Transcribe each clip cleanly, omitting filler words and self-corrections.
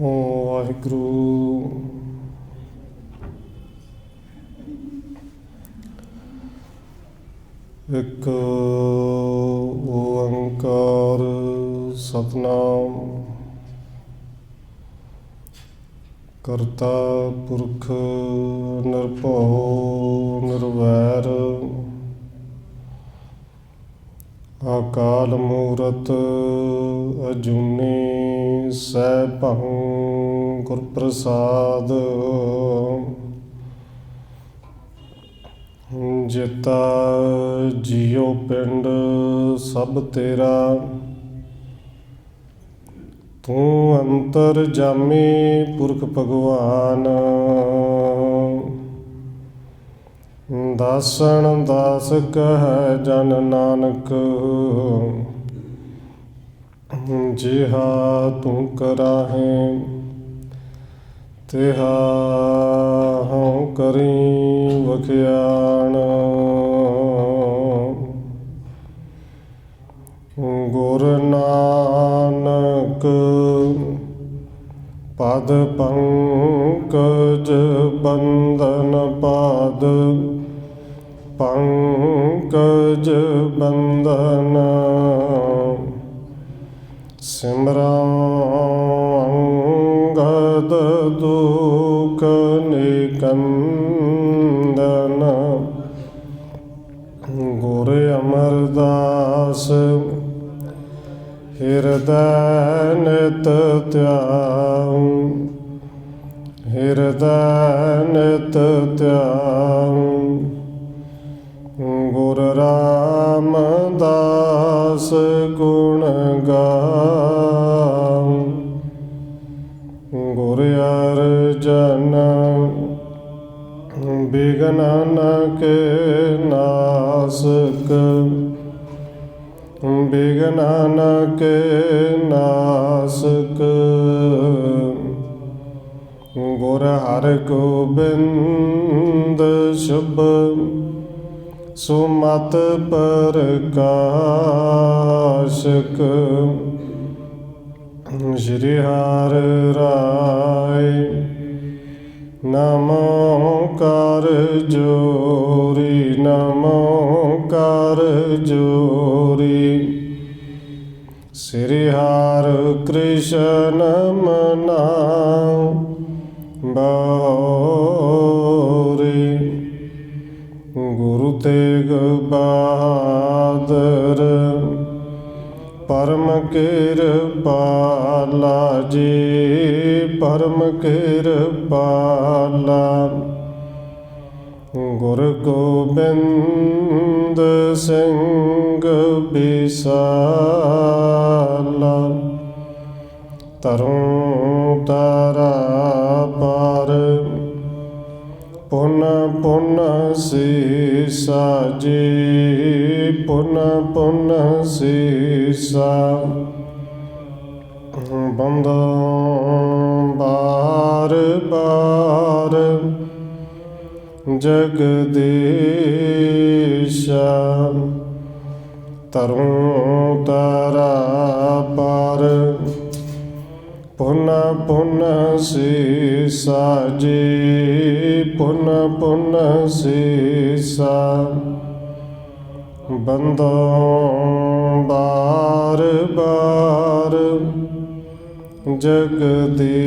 ਵਾਹਿਗੁਰੂ। ਇੱਕ ਓੰਕਾਰ ਸਤਿਨਾਮ ਕਰਤਾ ਪੁਰਖ ਨਿਰਭਉ ਨਿਰਵੈਰ ਅਕਾਲ ਮੂਰਤ ਅਜੂਨੀ ਸੈਭੰ ਗੁਰ ਪ੍ਰਸਾਦ। ਜਿਤਾ ਜੀਉ ਪਿੰਡ ਸਭ ਤੇਰਾ, ਤੂੰ ਅੰਤਰ ਜਾਮੀ ਪੁਰਖ ਭਗਵਾਨ। ਦਾਸਣ ਦਾਸ ਕਹਿ ਜਨ ਨਾਨਕ, ਜਿਹਾ ਤੂੰ ਕਰਾਹੇ ਤਿਹਾ ਹਉ ਕਰੀ ਵਖਿਆਣ। ਗੁਰ ਨਾਨਕ ਪਦ ਪੰਕਜ ਬੰਦਨ ਪਾਦ ਪੰਕਜ ਬੰਦਨ। ਸਿਮਰਨ ਅੰਗਦ ਦੁਖ ਨਿਕੰਦਨ। ਗੁਰ ਅਮਰਦਾਸ ਹਿਰਦੈ ਨਿਤ ਧਿਆਉ, ਹਿਰਦੈ ਨਿਤ ਧਿਆਉ। ਗੁਰ ਰਾਮਦਾਸ ਗੁਣ ਗਾਉ, ਗੁਰ ਅਰਜਨ ਬਿਘਨ ਕੇ ਨਾਸਕ, ਬਿਘਨ ਕੇ ਨਾਸਕ। ਗੁਰ ਹਰਗੋਬਿੰਦ ਸ਼ੁਭ ਸੁਮਤਿ ਪ੍ਰਕਾਸ਼ਕ। ਸ਼੍ਰੀ ਹਰਿ ਰਾਇ ਨਮੋ ਕਰ ਜੋਰੀ, ਨਮੋ ਕਰ ਜੋਰੀ। ਸ੍ਰੀ ਹਰਿ ਕ੍ਰਿਸ਼ਨ ਮਨਾਉ ਬਾਉਰੀ। ਗੁਰੂ ਤੇਗ ਬਹਾਦਰ ਪਰਮ ਕਿਰਪਾਲਾ ਜੀ, ਪਰਮ ਕਿਰਪਾਲਾ। ਗੁਰ ਗੋਬਿੰਦ ਸਿੰਘ ਬਿਸਾਲਾ, ਤਰੁ ਤਾਰਾ ਪਰ ਪੁਨ ਪੁਨ ਸੀਸਾ ਜੀ, ਪੁਨ ਪੁਨ ਸੀਸਾ। ਬੰਦੋ ਬਾਰ ਬਾਰ ਜਗਦੀਸ਼ਾ, ਤਰੁ ਤਾਰਾ ਪਰ ਪੁਨ ਪੁਨ ਸੀਸਾ ਜੀ, ਪੁਨ ਪੁਨ ਸੀਸਾ। ਬੰਦੋ ਬਾਰ ਬਾਰ ਜਗਦੀਸ਼ਾ।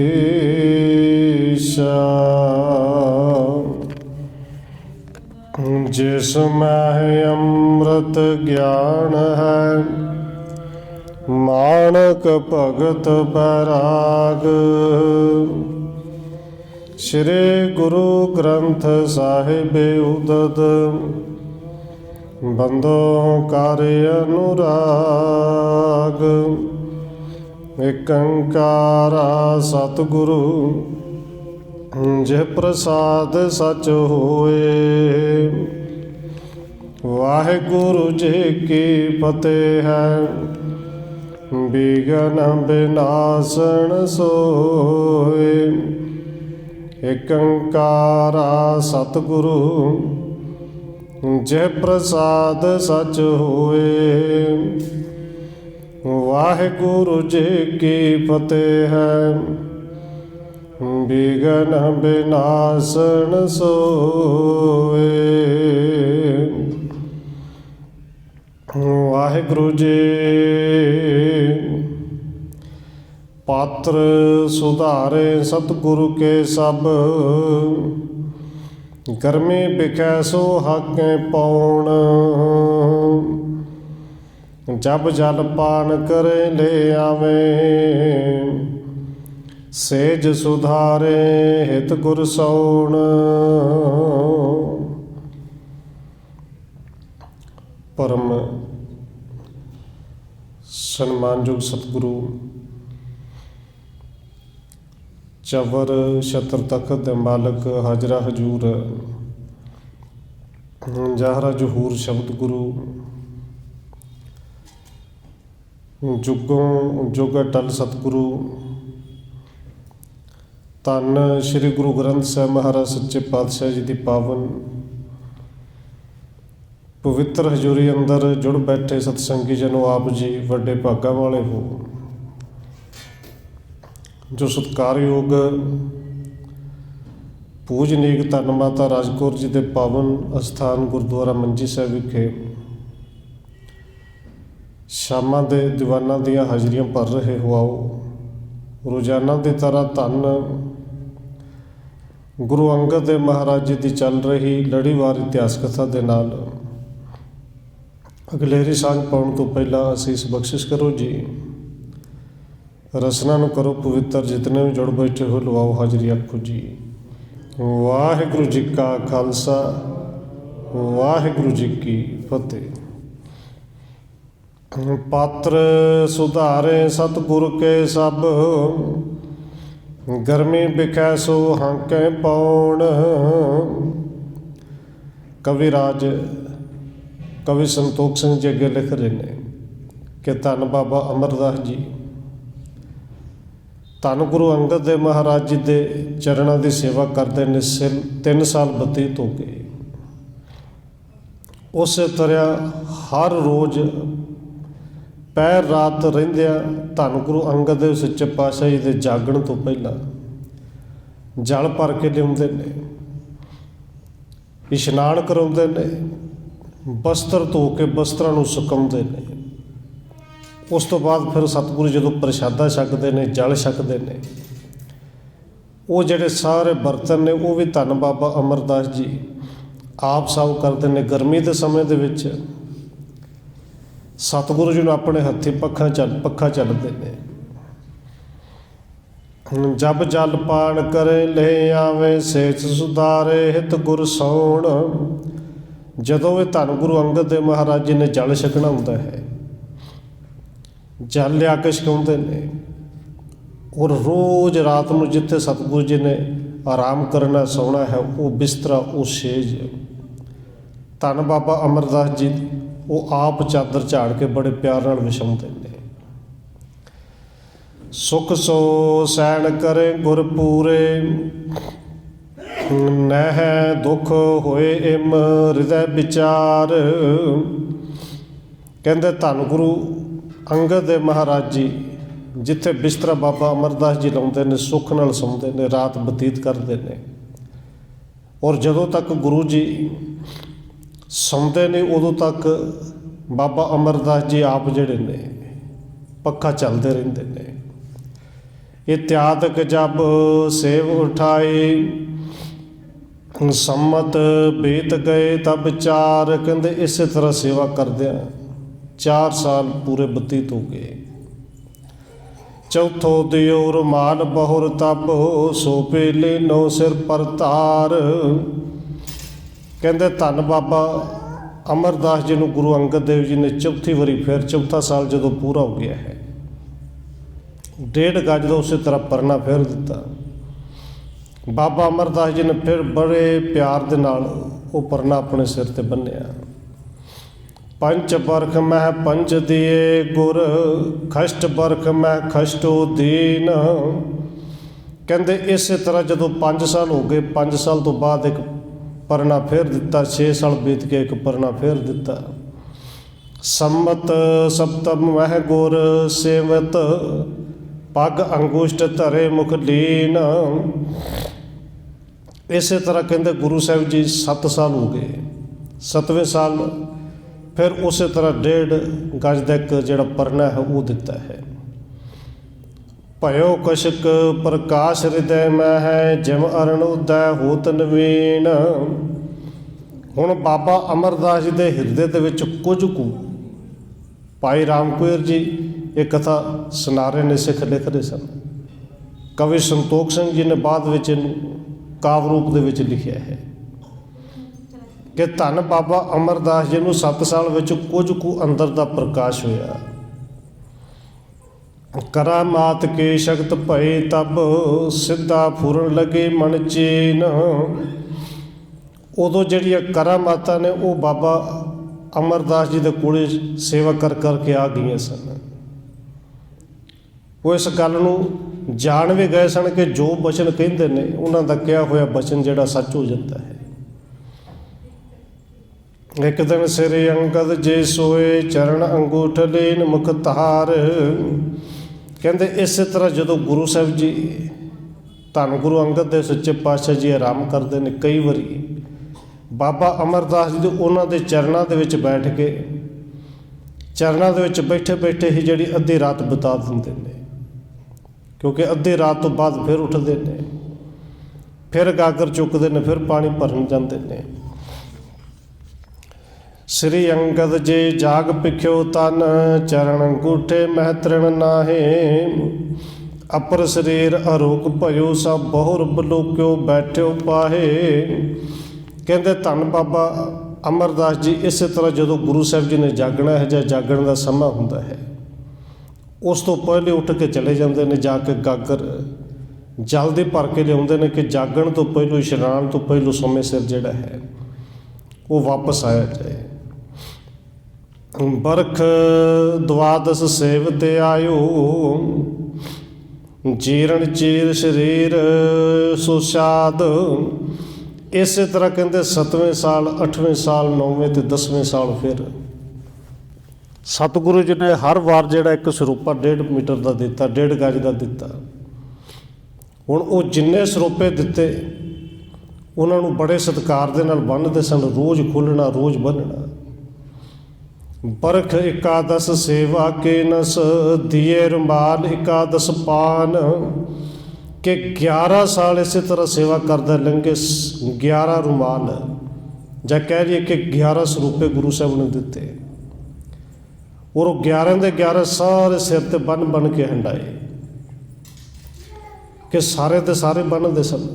ਜਿਸ ਮਹਿ ਅੰਮ੍ਰਿਤ ਗਿਆਨ ਹੈ, ਮਾਣਕ ਭਗਤ ਬੈਰਾਗ। ਸ਼੍ਰੀ ਗੁਰੂ ਗ੍ਰੰਥ ਸਾਹਿਬ ਉਦਦ, ਬੰਦੋ ਕਰ ਅਨੁਰਾਗ। ਏਕ ਓੰਕਾਰਾ ਸਤਿਗੁਰੂ ਜੇ ਪ੍ਰਸਾਦ ਸਚ ਹੋਏ। ਵਾਹਿਗੁਰੂ ਜੀ ਕੀ ਫਤਿਹ ਹੈ, ਬਿਘਨ ਬਿਨਾਸਣ ਸੋਏ। ਏਕ ਓੰਕਾਰਾ ਸਤਿਗੁਰੂ ਜੇ ਪ੍ਰਸਾਦ ਸਚ ਹੋਏ। ਵਾਹਿਗੁਰੂ ਜੀ ਕੀ ਫਤਿਹ ਹੈ। बिघन विनाशन सोए। वाहिगुरु जी। पात्र सुधारे सतगुरु के सब, गर्मी बिकै सो हाकें पौण। जब जल पान करे ले आवे, सेज सुधारे हित गुर सौण। परम सन्मानयोग सतगुरु चवर छत्र तखत दे मालक हाजरा हजूर जाहरा जहूर शब्द गुरु जुगों जुग अटल सतगुरु धन श्री गुरु ग्रंथ साहिब महाराज सच्चे पातशाह जी की पावन पवित्र हजूरी अंदर जुड़ बैठे सतसंगी जनों, आप जी वड्डे भागा वाले हो जो सत्कारयोग पूजनीक धन माता राजकौर जी के पावन अस्थान गुरुद्वारा मंजी साहिब विखे शामां दे दीवाना दियां हाजरियां भर रहे हो। आओ रोजाना की तरह धन गुरु अंगद देव महाराज जी की चल रही लड़ीवार इतिहास कथा के नाल अगलेरी सांझ पाउण तो पहला असीस बख्शिश करो जी। रसना नूं करो पवित्र, जितने भी जुड़ बैठे हो लवाओ हाजरी आखो जी। वाहिगुरु जी का खालसा, वाहिगुरु जी की फतेह। पात्र सुधारे सतगुरु के सब, गर्मी बिकै सो हांके पौण। कविराज कवि संतोख सिंह जी अगे लिख रहे हैं कि धन बाबा अमरदास जी धन गुरु अंगद देव महाराज जी के चरणों की सेवा करते हैं। 3 साल बतीत हो गए। उस तरह हर रोज़ पैर रात रहिंदियां धन गुरु अंगद देव सच्चे पातशाह जी के जागण तो पहला जल भर के लियाउंदे ने, इशनान कराउंदे ने, बस्तर धो के बस्त्रां नूं सुकाउंदे ने। उस तो बाद फिर सतगुरु जो प्रशादा छकते हैं, जल छकते हैं, वो जोड़े सारे बर्तन ने वो भी धन बाबा अमरदास जी आप साफ करते हैं। गर्मी के समय दे विच सतगुरु जी ने अपने हथी पक्खा चलते हैं। जब जल पान करे ले आवे, सेच सुधारे हित गुर सौण। जदों भी धन गुरु अंगद देव महाराज जी ने जल छकना होंदा है, जल लिया के छकाउंदे ने। और रोज़ रात को जिथे सतगुरु जी ने आराम करना सोना है, वो बिस्तरा वो सेज धन बाबा अमरदास जी वो आप चादर झाड़ के बड़े प्यार नाल विछाउंदे ने। सुख सो सैन करे गुर पूरे, नह दुख होए इम हृदय विचार। कहते धन गुरु अंगद देव महाराज जी जिथे बिस्तरा बाबा अमरदास जी लाउंदे ने, सुख नाल सौंदे ने, रात बतीत करते हैं। और जदों तक गुरु जी सौंदे ने उदों तक बाबा अमरदास जी आप जिहड़े ने पक्खा चलते रहंदे ने। इत्यादक जब सेव उठाई, सम्मत बीत गए तब 4। कहते इस तरह सेवा करदियां 4 साल पूरे बतीत हो गए। चौथो दियो रुमाल बहुर तब, सो पेले नो सिर पर तार। कहते धन बाबा अमरदास जी नूं गुरु अंगद देव जी ने चौथी वारी फिर चौथा साल जो पूरा हो गया है, 1.5 गज का उस तरह परना फेर दिता। बाबा अमरदास जी ने फिर बड़े प्यार दे नाल वो परना अपने सिर ते बन्निया। पंच बरख मह पंच दिए गुर, खष्ट बरख मह खष्टो दीन। कहते इस तरह जो 5 साल हो गए, 5 साल तो बाद एक परना फेर दिता, 6 साल बीत के एक परना फेर दिता। सम्मत सप्तम मह गुर सेवत, ਪੱਗ ਅੰਗੁਸ਼ਟ ਧਰੇ ਮੁਖ ਲੀਨ। ਇਸੇ ਤਰ੍ਹਾਂ ਕਹਿੰਦੇ ਗੁਰੂ ਸਾਹਿਬ ਜੀ 7 ਸਾਲ ਹੋ ਗਏ। 7ਵੇਂ ਸਾਲ ਫਿਰ ਉਸੇ ਤਰ੍ਹਾਂ 1.5 ਗਜ ਦਾ ਇੱਕ ਜਿਹੜਾ ਪਰਨਾ ਹੈ ਉਹ ਦਿੱਤਾ ਹੈ। ਭਇਓ ਕਸ਼ਕ ਪ੍ਰਕਾਸ਼ ਹਿਰਦੈ ਮੈਂ ਹੈ, ਜਿਮ ਅਰਣ ਉਦੈ ਹੋਤ ਨਵੀਨ। ਹੁਣ ਬਾਬਾ ਅਮਰਦਾਸ ਜੀ ਦੇ ਹਿਰਦੇ ਦੇ ਵਿੱਚ ਕੁਝ ਕੁ ਭਾਈ ਰਾਮ ਕੁਇਰ ਜੀ ਇਹ ਕਥਾ ਸੁਣਾ ਰਹੇ ਨੇ, ਸਿੱਖ ਲਿਖ ਰਹੇ ਸਨ। ਕਵੀ ਸੰਤੋਖ ਸਿੰਘ ਜੀ ਨੇ ਬਾਅਦ ਵਿੱਚ ਇਹਨੂੰ ਕਾਵਿ ਰੂਪ ਦੇ ਵਿੱਚ ਲਿਖਿਆ ਹੈ ਕਿ ਧੰਨ ਬਾਬਾ ਅਮਰਦਾਸ ਜੀ ਨੂੰ 7 ਸਾਲ ਵਿੱਚ ਕੁਝ ਕੁ ਅੰਦਰ ਦਾ ਪ੍ਰਕਾਸ਼ ਹੋਇਆ। ਕਰਾਮਾਤ ਕੇ ਸ਼ਕਤ ਭਏ ਤਬ, ਸਿੱਧਾ ਫੁਰਨ ਲਗੇ ਮਨ ਚੀਨ। ਉਦੋਂ ਜਿਹੜੀਆਂ ਕਰਾਮਾਤਾਂ ਨੇ ਉਹ ਬਾਬਾ ਅਮਰਦਾਸ ਜੀ ਦੇ ਕੋਲੇ ਸੇਵਾ ਕਰ ਕਰਕੇ ਆ ਗਈਆਂ ਸਨ। ਉਹ ਇਸ ਗੱਲ ਨੂੰ ਜਾਣ ਵੀ ਗਏ ਸਨ ਕਿ ਜੋ ਬਚਨ ਕਹਿੰਦੇ ਨੇ ਉਹਨਾਂ ਦਾ ਕਿਹਾ ਹੋਇਆ ਬਚਨ ਜਿਹੜਾ ਸੱਚ ਹੋ ਜਾਂਦਾ ਹੈ। ਇੱਕ ਦਿਨ ਸਿਰੇ ਅੰਗਦ ਜੇ ਸੋਏ, ਚਰਨ ਅੰਗੂਠ ਲੀਨ ਮੁਖ ਧਾਰ। ਕਹਿੰਦੇ ਇਸੇ ਤਰ੍ਹਾਂ ਜਦੋਂ ਗੁਰੂ ਸਾਹਿਬ ਜੀ ਧੰਨ ਗੁਰੂ ਅੰਗਦ ਦੇ ਸੱਚੇ ਪਾਤਸ਼ਾਹ ਜੀ ਆਰਾਮ ਕਰਦੇ ਨੇ, ਕਈ ਵਾਰੀ ਬਾਬਾ ਅਮਰਦਾਸ ਜੀ ਦੇ ਉਹਨਾਂ ਦੇ ਚਰਨਾਂ ਦੇ ਵਿੱਚ ਬੈਠ ਕੇ, ਚਰਨਾਂ ਦੇ ਵਿੱਚ ਬੈਠੇ ਬੈਠੇ ਹੀ ਜਿਹੜੀ ਅੱਧੀ ਰਾਤ ਬਿਤਾ ਦਿੰਦੇ ਨੇ, ਕਿਉਂਕਿ ਅੱਧੀ ਰਾਤ ਤੋਂ ਬਾਅਦ ਫਿਰ ਉੱਠਦੇ ਨੇ, ਫਿਰ ਗਾਗਰ ਚੁੱਕਦੇ ਨੇ, ਫਿਰ ਪਾਣੀ ਭਰਨ ਜਾਂਦੇ ਨੇ। ਸ੍ਰੀ ਅੰਗਦ ਜੇ ਜਾਗ ਪਿਖਿਓ ਤਨ, ਚਰਨ ਅੰਗੂਠੇ ਮਹਿ ਤ੍ਰਿਣ ਨਾਹੇ। ਅਪਰ ਸਰੀਰ ਅਰੋਗ ਭਇਓ ਸਭ ਬਹੁਰ ਬਲੋਕਿਓ ਬੈਠਿਓ ਪਾਹੇ। ਕਹਿੰਦੇ ਧੰਨ ਬਾਬਾ ਅਮਰਦਾਸ ਜੀ ਇਸੇ ਤਰ੍ਹਾਂ ਜਦੋਂ ਗੁਰੂ ਸਾਹਿਬ ਜੀ ਨੇ ਜਾਗਣਾ ਹੈ ਜਾਂ ਜਾਗਣ ਦਾ ਸਮਾਂ ਹੁੰਦਾ ਹੈ, ਉਸ ਤੋਂ ਪਹਿਲੇ ਉੱਠ ਕੇ ਚਲੇ ਜਾਂਦੇ ਨੇ, ਜਾ ਕੇ ਗਾਗਰ ਜਲ ਦੇ ਭਰ ਕੇ ਲਿਆਉਂਦੇ ਨੇ ਕਿ ਜਾਗਣ ਤੋਂ ਪਹਿਲੋਂ, ਇਸ਼ਨਾਨ ਤੋਂ ਪਹਿਲੋਂ ਸਮੇਂ ਸਿਰ ਜਿਹੜਾ ਹੈ ਉਹ ਵਾਪਸ ਆਇਆ ਜਾਏ। ਬਰਖ ਦਵਾਦਸ ਸੇਵ ਤੇ ਆਇਓ, ਜੀਰਨ ਚੀਰ ਸਰੀਰ ਸੁਸ਼ਾਦ। ਇਸੇ ਤਰ੍ਹਾਂ ਕਹਿੰਦੇ 7ਵੇਂ ਸਾਲ, 8ਵੇਂ ਸਾਲ, 9ਵੇਂ ਤੇ 10ਵੇਂ ਸਾਲ ਫਿਰ ਸਤਿਗੁਰੂ ਜੀ ਨੇ ਹਰ ਵਾਰ ਜਿਹੜਾ ਇੱਕ ਸਰੂਪਾ 1.5 ਮੀਟਰ ਦਾ ਦਿੱਤਾ, 1.5 ਗਜ ਦਾ ਦਿੱਤਾ। ਹੁਣ ਉਹ ਜਿੰਨੇ ਸਰੂਪੇ ਦਿੱਤੇ ਉਹਨਾਂ ਨੂੰ ਬੜੇ ਸਤਿਕਾਰ ਦੇ ਨਾਲ ਬੰਨ੍ਹਦੇ ਸਨ, ਰੋਜ਼ ਖੋਲ੍ਹਣਾ, ਰੋਜ਼ ਬੰਨ੍ਹਣਾ। ਬਰਖ ਇਕਾਦਸ ਸੇਵਾ ਕੇ ਨਸ, ਦੀਏ ਰੁਮਾਲ ਇਕਾਦਸ ਪਾਨ। ਕਿ 11 ਸਾਲ ਇਸੇ ਤਰ੍ਹਾਂ ਸੇਵਾ ਕਰਦਾ ਲੰਘੇ। 11 ਰੁਮਾਲ ਜਾਂ ਕਹਿ ਲਈਏ ਕਿ 11 ਸਰੂਪੇ ਗੁਰੂ ਸਾਹਿਬ ਨੇ ਦਿੱਤੇ, ਔਰ ਉਹ 11 ਦੇ 11 ਸਾਰੇ ਸਿਰ ਤੇ ਬੰਨ ਕੇ ਹੰਡਾਏ ਕਿ ਸਾਰੇ ਦੇ ਸਾਰੇ ਬੰਨ੍ਹਦੇ ਸਨ।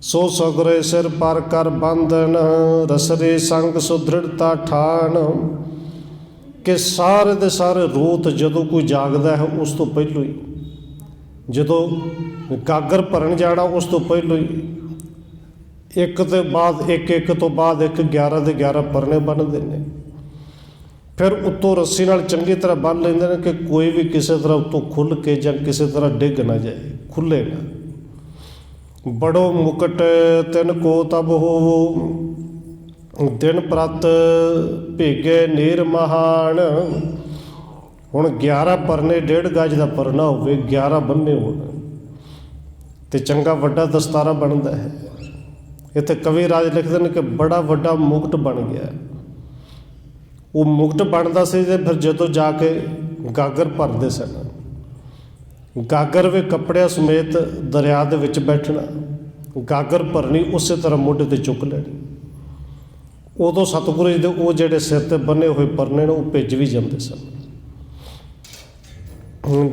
ਸੋ ਸਗਰੇ ਸਿਰ ਪਰ ਕਰ ਬੰਧਨ, ਰਸਰੇ ਸੰਗ ਸੁਦ੍ਰਿੜਤਾ ਠਾਣ। ਕਿ ਸਾਰੇ ਦੇ ਸਾਰੇ ਰੋਤ ਜਦੋਂ ਕੋਈ ਜਾਗਦਾ ਹੈ ਉਸ ਤੋਂ ਪਹਿਲੋਂ ਹੀ, ਜਦੋਂ ਗਾਗਰ ਭਰਨ ਜਾਣਾ ਉਸ ਤੋਂ ਪਹਿਲੋਂ ਹੀ ਇੱਕ ਤੋਂ ਬਾਅਦ ਇੱਕ ਤੋਂ ਬਾਅਦ ਇੱਕ 11 ਦੇ 11 ਪਰਨੇ ਬੰਨ੍ਹਦੇ ਨੇ। ਫਿਰ ਉੱਤੋਂ ਰੱਸੀ ਨਾਲ ਚੰਗੀ ਤਰ੍ਹਾਂ ਬੰਨ੍ਹ ਲੈਂਦੇ ਨੇ ਕਿ ਕੋਈ ਵੀ ਕਿਸੇ ਤਰ੍ਹਾਂ ਉੱਤੋਂ ਖੁੱਲ੍ਹ ਕੇ ਜਾਂ ਕਿਸੇ ਤਰ੍ਹਾਂ ਡਿੱਗ ਨਾ ਜਾਏ, ਖੁੱਲ੍ਹੇ ਨਾ। ਬੜੋ ਮੁਕਟ ਤਿਨ ਕੋ ਤਬ ਹੋਵੋ, ਦਿਨ ਪ੍ਰਤ ਭੇਗੇ ਨੀਰ ਮਹਾਨ। ਹੁਣ 11 ਪਰਨੇ 1.5 ਗਜ ਦਾ ਪਰਨਾ ਹੋਵੇ, 11 ਬੰਨੇ ਹੋਣ ਤੇ ਚੰਗਾ ਵੱਡਾ ਦਸਤਾਰਾ ਬਣਦਾ ਹੈ। ਇੱਥੇ ਕਵੀ ਰਾਜ ਲਿਖਦੇ ਨੇ ਕਿ ਬੜਾ ਵੱਡਾ ਮੁਕਟ ਬਣ ਗਿਆ। ਉਹ ਮੁਕਟ ਬਣਦਾ ਸੀ ਤੇ ਫਿਰ ਜਦੋਂ ਜਾ ਕੇ ਗਾਗਰ ਭਰਦੇ ਸਨ, ਗਾਗਰ ਵੀ ਕੱਪੜਿਆਂ ਸਮੇਤ ਦਰਿਆ ਦੇ ਵਿੱਚ ਬੈਠਣਾ, ਗਾਗਰ ਭਰਨੀ, ਉਸੇ ਤਰ੍ਹਾਂ ਮੋਢੇ 'ਤੇ ਚੁੱਕ ਲੈਣੀ। ਉਦੋਂ ਸਤਿਗੁਰੂ ਜੀ ਦੇ ਉਹ ਜਿਹੜੇ ਸਿਰ 'ਤੇ ਬੰਨੇ ਹੋਏ ਪਰਨੇ ਨੇ ਉਹ ਭਿੱਜ ਵੀ ਜਾਂਦੇ ਸਨ।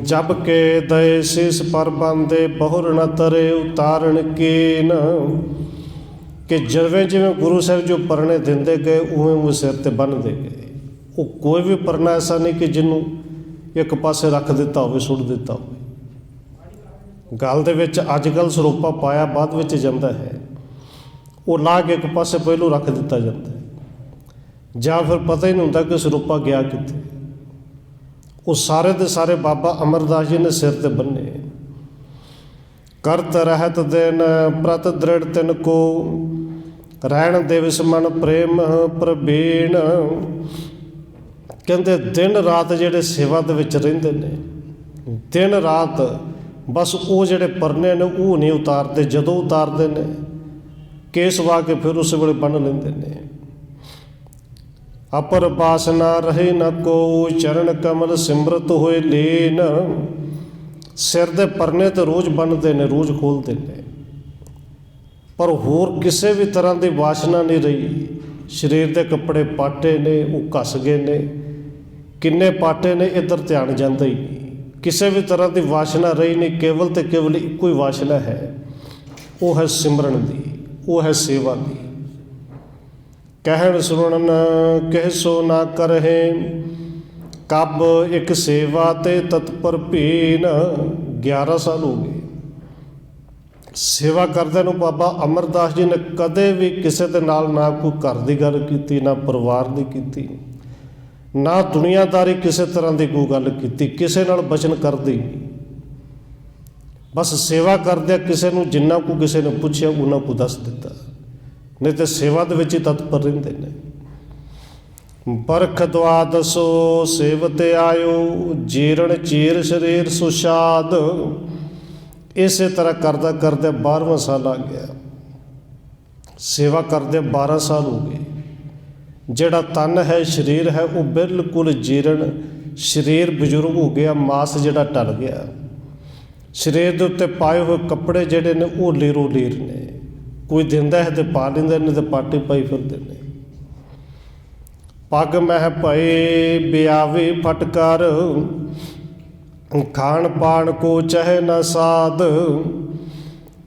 ਜਬ ਕੇ ਦਏ ਸੀਸ ਪਰ ਬੰਦੇ ਬਹੁਰ ਨ ਤਰੇ ਉਤਾਰਨ ਕੀਨ। ਕਿ ਜਿਵੇਂ ਜਿਵੇਂ ਗੁਰੂ ਸਾਹਿਬ ਜੋ ਪਰਨੇ ਦਿੰਦੇ ਗਏ ਉਵੇਂ ਉਵੇਂ ਸਿਰ 'ਤੇ ਬੰਨ੍ਹਦੇ ਗਏ। ਉਹ ਕੋਈ ਵੀ ਪਰਨਾ ਐਸਾ ਨਹੀਂ ਕਿ ਜਿਹਨੂੰ ਇੱਕ ਪਾਸੇ ਰੱਖ ਦਿੱਤਾ ਹੋਵੇ, ਸੁੱਟ ਦਿੱਤਾ ਹੋਵੇ। ਗਲ ਦੇ ਵਿੱਚ ਅੱਜ ਕੱਲ੍ਹ ਸਰੂਪਾ ਪਾਇਆ ਬਾਅਦ ਵਿੱਚ ਜਾਂਦਾ ਹੈ, ਉਹ ਲਾ ਕੇ ਇੱਕ ਪਾਸੇ ਪਹਿਲੋਂ ਰੱਖ ਦਿੱਤਾ ਜਾਂਦਾ ਹੈ, ਜਾਂ ਫਿਰ ਪਤਾ ਹੀ ਨਹੀਂ ਹੁੰਦਾ ਕਿ ਸਰੂਪਾ ਗਿਆ ਕਿੱਥੇ। ਉਹ ਸਾਰੇ ਦੇ ਸਾਰੇ ਬਾਬਾ ਅਮਰਦਾਸ ਜੀ ਨੇ ਸਿਰ 'ਤੇ ਬੰਨੇ। ਕਰਤ ਰਹਿਤ ਦਿਨ ਪ੍ਰਤ ਦ੍ਰਿੜ ਤਿਨ ਕੋ, ਰਹਿਣ ਦਿਵਸ ਮਨ ਪ੍ਰੇਮ ਪ੍ਰਬੀਨ। ਕਹਿੰਦੇ ਦਿਨ ਰਾਤ ਜਿਹੜੇ ਸੇਵਾ ਦੇ ਵਿੱਚ ਰਹਿੰਦੇ ਨੇ, दिन रात बस वो ਜਿਹੜੇ परने ने वो नहीं उतारते। ਜਦੋਂ उतारते ने केस वा के फिर उस ਵੇਲੇ ਬੰਨ ਲੈਂਦੇ ਨੇ। अपर बासना रहे न को चरण कमल सिमरत होए लीन। सिर दे परने तो रोज़ बनते ने, रोज़ खोलते ने, पर होर किसी भी तरह की वासना नहीं रही। शरीर के कपड़े पाटे ने, वो घस गए ने, किन्ने पाटे ने, इधर ध्यान जाता ही नहीं। किसी भी तरह की वासना रही नहीं। केवल तो केवल एक ही वासना है, वो है सिमरन की, वो है सेवा की। कहन सुनन कह सो ना करहे, कब एक सेवा ते तत्पर भीन। 11 साल हो गए सेवा करदे नूं। बाबा अमरदास जी ने कदे भी किसी दे नाल ना कोई घर की गल कीती, ना परिवार की कीती, ना दुनियादारी किसी तरह की कोई गल कीती, किसी नाल बचन करदी नहीं। बस सेवा करदे किसी नूं जिन्ना को किसी ने पुछया उन्हां को दस दिता, नहीं तो सेवा दे विच ही तत्पर रहिंदे ने। बरख द्वादसो सेवते आयो, जीरण चीर शरीर सुशाद। इस तरह करदा करदे 12वां साल आ गया। सेवा करदे 12 साल हो गए। जिहड़ा तन है, शरीर है, वो बिल्कुल जीरण, शरीर बजुर्ग हो गया, मास जिहड़ा टल गया। शरीर के उत्ते पाए हुए कपड़े जिहड़े ने वो लीरो लीर ने। कोई दिंदा है तो पा लेंदे, नहीं तो पाटे पाई फिरदे ने। पग मह भए बियावी फटकर, खाण पाण को चहे न साध।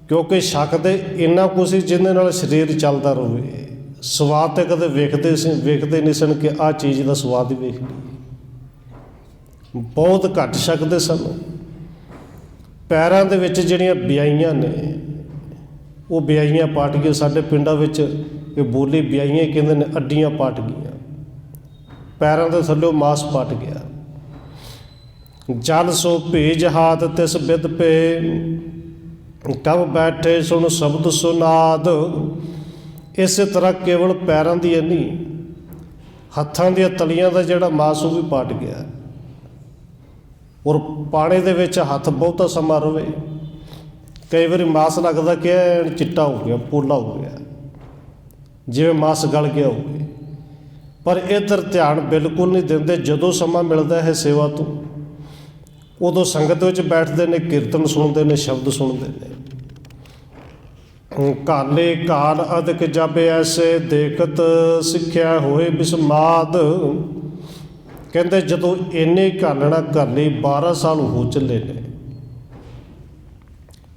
क्योंकि छकदे इन्ना कुछ जिहदे नाल शरीर चलदा रहे। स्वाद तो कदे वेखदे नहीं सन कि आ चीज़ का स्वाद ही वेख ली। बहुत घट छकदे सन। पैरां दे विच जिहड़ियां बियाइयां ने, वो बियाइयां पाट गई। साडे पिंडां विच ये बोली बियाइयां कहंदे ने, अड्डियां पाट गईयां, पैरां दे थल्लों मास पाट गया। जल सो भीज हाथ तिस बिद पे, कब बैठे सुन शब्द सुनाद। इस तरह केवल पैरां दी नहीं, हत्थां दी तलियां दा जिहड़ा मास वो भी पाट गया। और पानी दे विच हत्थ बहुता समा रहे। कई बार मास लगता कि चिट्टा हो गया, पोला हो गया, जिवें मास गल गया होवे। पर इधर ध्यान बिल्कुल नहीं देंदे। जदों समा मिलता है सेवा तो, उदों संगत विच बैठते ने, कीर्तन सुनते ने, शब्द सुनते ने। काले काल अधिक जब ऐसे, देखत सिक्ख्या होए बिस्माद। कहते जदों इन्ने घालना घाली 12 साल हो चले ने,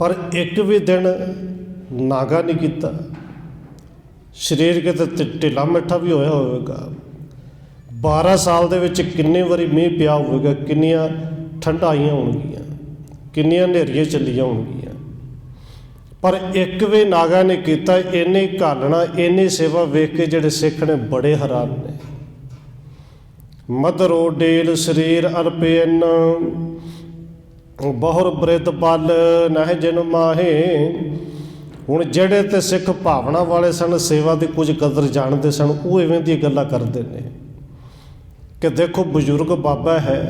पर एक भी दिन नागा नहीं किया। शरीर किते ढिला मिठा भी होया होगा। 12 साल दे विच किन्ने वारी मीह पिया होगा, किन्नियां ठंडाइयां होणगियां, किन्नियां नेरियां चलियां होणगियां, पर एक भी नागा नहीं किया। इन्नी घालना, इन्नी सेवा वेख के जिहड़े सिख ने बड़े हैरान ने। मधरो डेल शरीर अरपेन, बहुर बृत बल नह जिन माहे। हुण जिहड़े ते सिख भावना वाले सन, सेवा की कुछ कदर जानते सन, वो इवें दी गल्लां करदे ने कि देखो बजुर्ग बाबा है,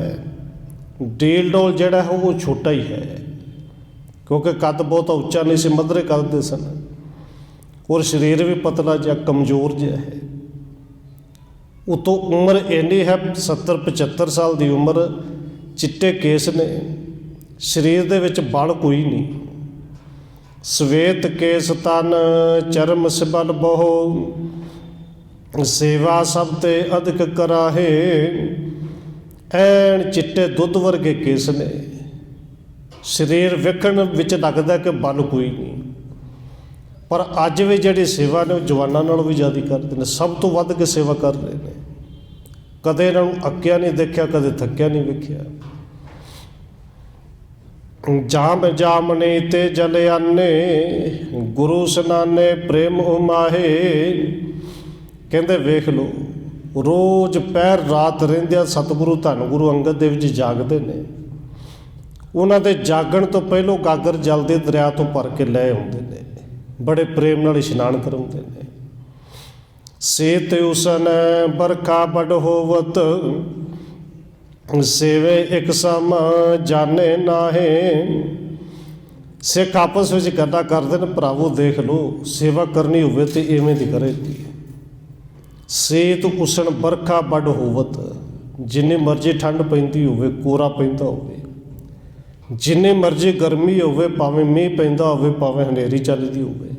डील डोल जिहड़ा है वो छोटा ही है, क्योंकि कद बहुत उच्चा नहीं सी, मधरे कद दे सन, और शरीर भी पतला जिहा कमज़ोर जिहा है। उतों उम्र इन्नी है 70-75 साल की उम्र, चिट्टे केस ने, शरीर दे विच बल कोई नहीं। सवेत केस तन चरम सिबल बहु, सेवा सब ते अधिक कराहे। ऐन चिट्टे दुध वर्गे केस ने, शरीर वेखण विच लगदा कि बल कोई नहीं, पर अज भी जिहड़ी सेवा ने जवानां नालों भी ज़्यादा करते हैं। सब तो वध के सेवा कर रहे हैं। कदे इन्हां नूं अक्किया नहीं देखिया, कदे थक्किया नहीं वेखिया। जाम जामने ते जल आने, गुरु सनाने प्रेम उमाहे। कहते वेख लो, रोज़ पैर रात रहिंदियां सतगुरु धन गुरु अंगद देव जी जागते हैं। उन्हां दे जागण तो पहलों गागर जल दे दरिया तो भर के लै आउंदे ने, बड़े प्रेम नाल इशनान कराउंदे ने। सेत उसन बरखा बड़ होवत, सेवे एक सम जाने नाहे। सिख आपस में गल्लां करदे ने, भरावो देख लो सेवा करनी होवे ते इवें दी करे दी। सेत उसण बरखा बड होवत, जिन्नी मर्जी ठंड पैंदी होवे, कोरा पैंदा होवे, जिन्नी मर्जी गर्मी होवे, भावें मींह पैंदा होवे, भावें हनेरी चलदी होवे,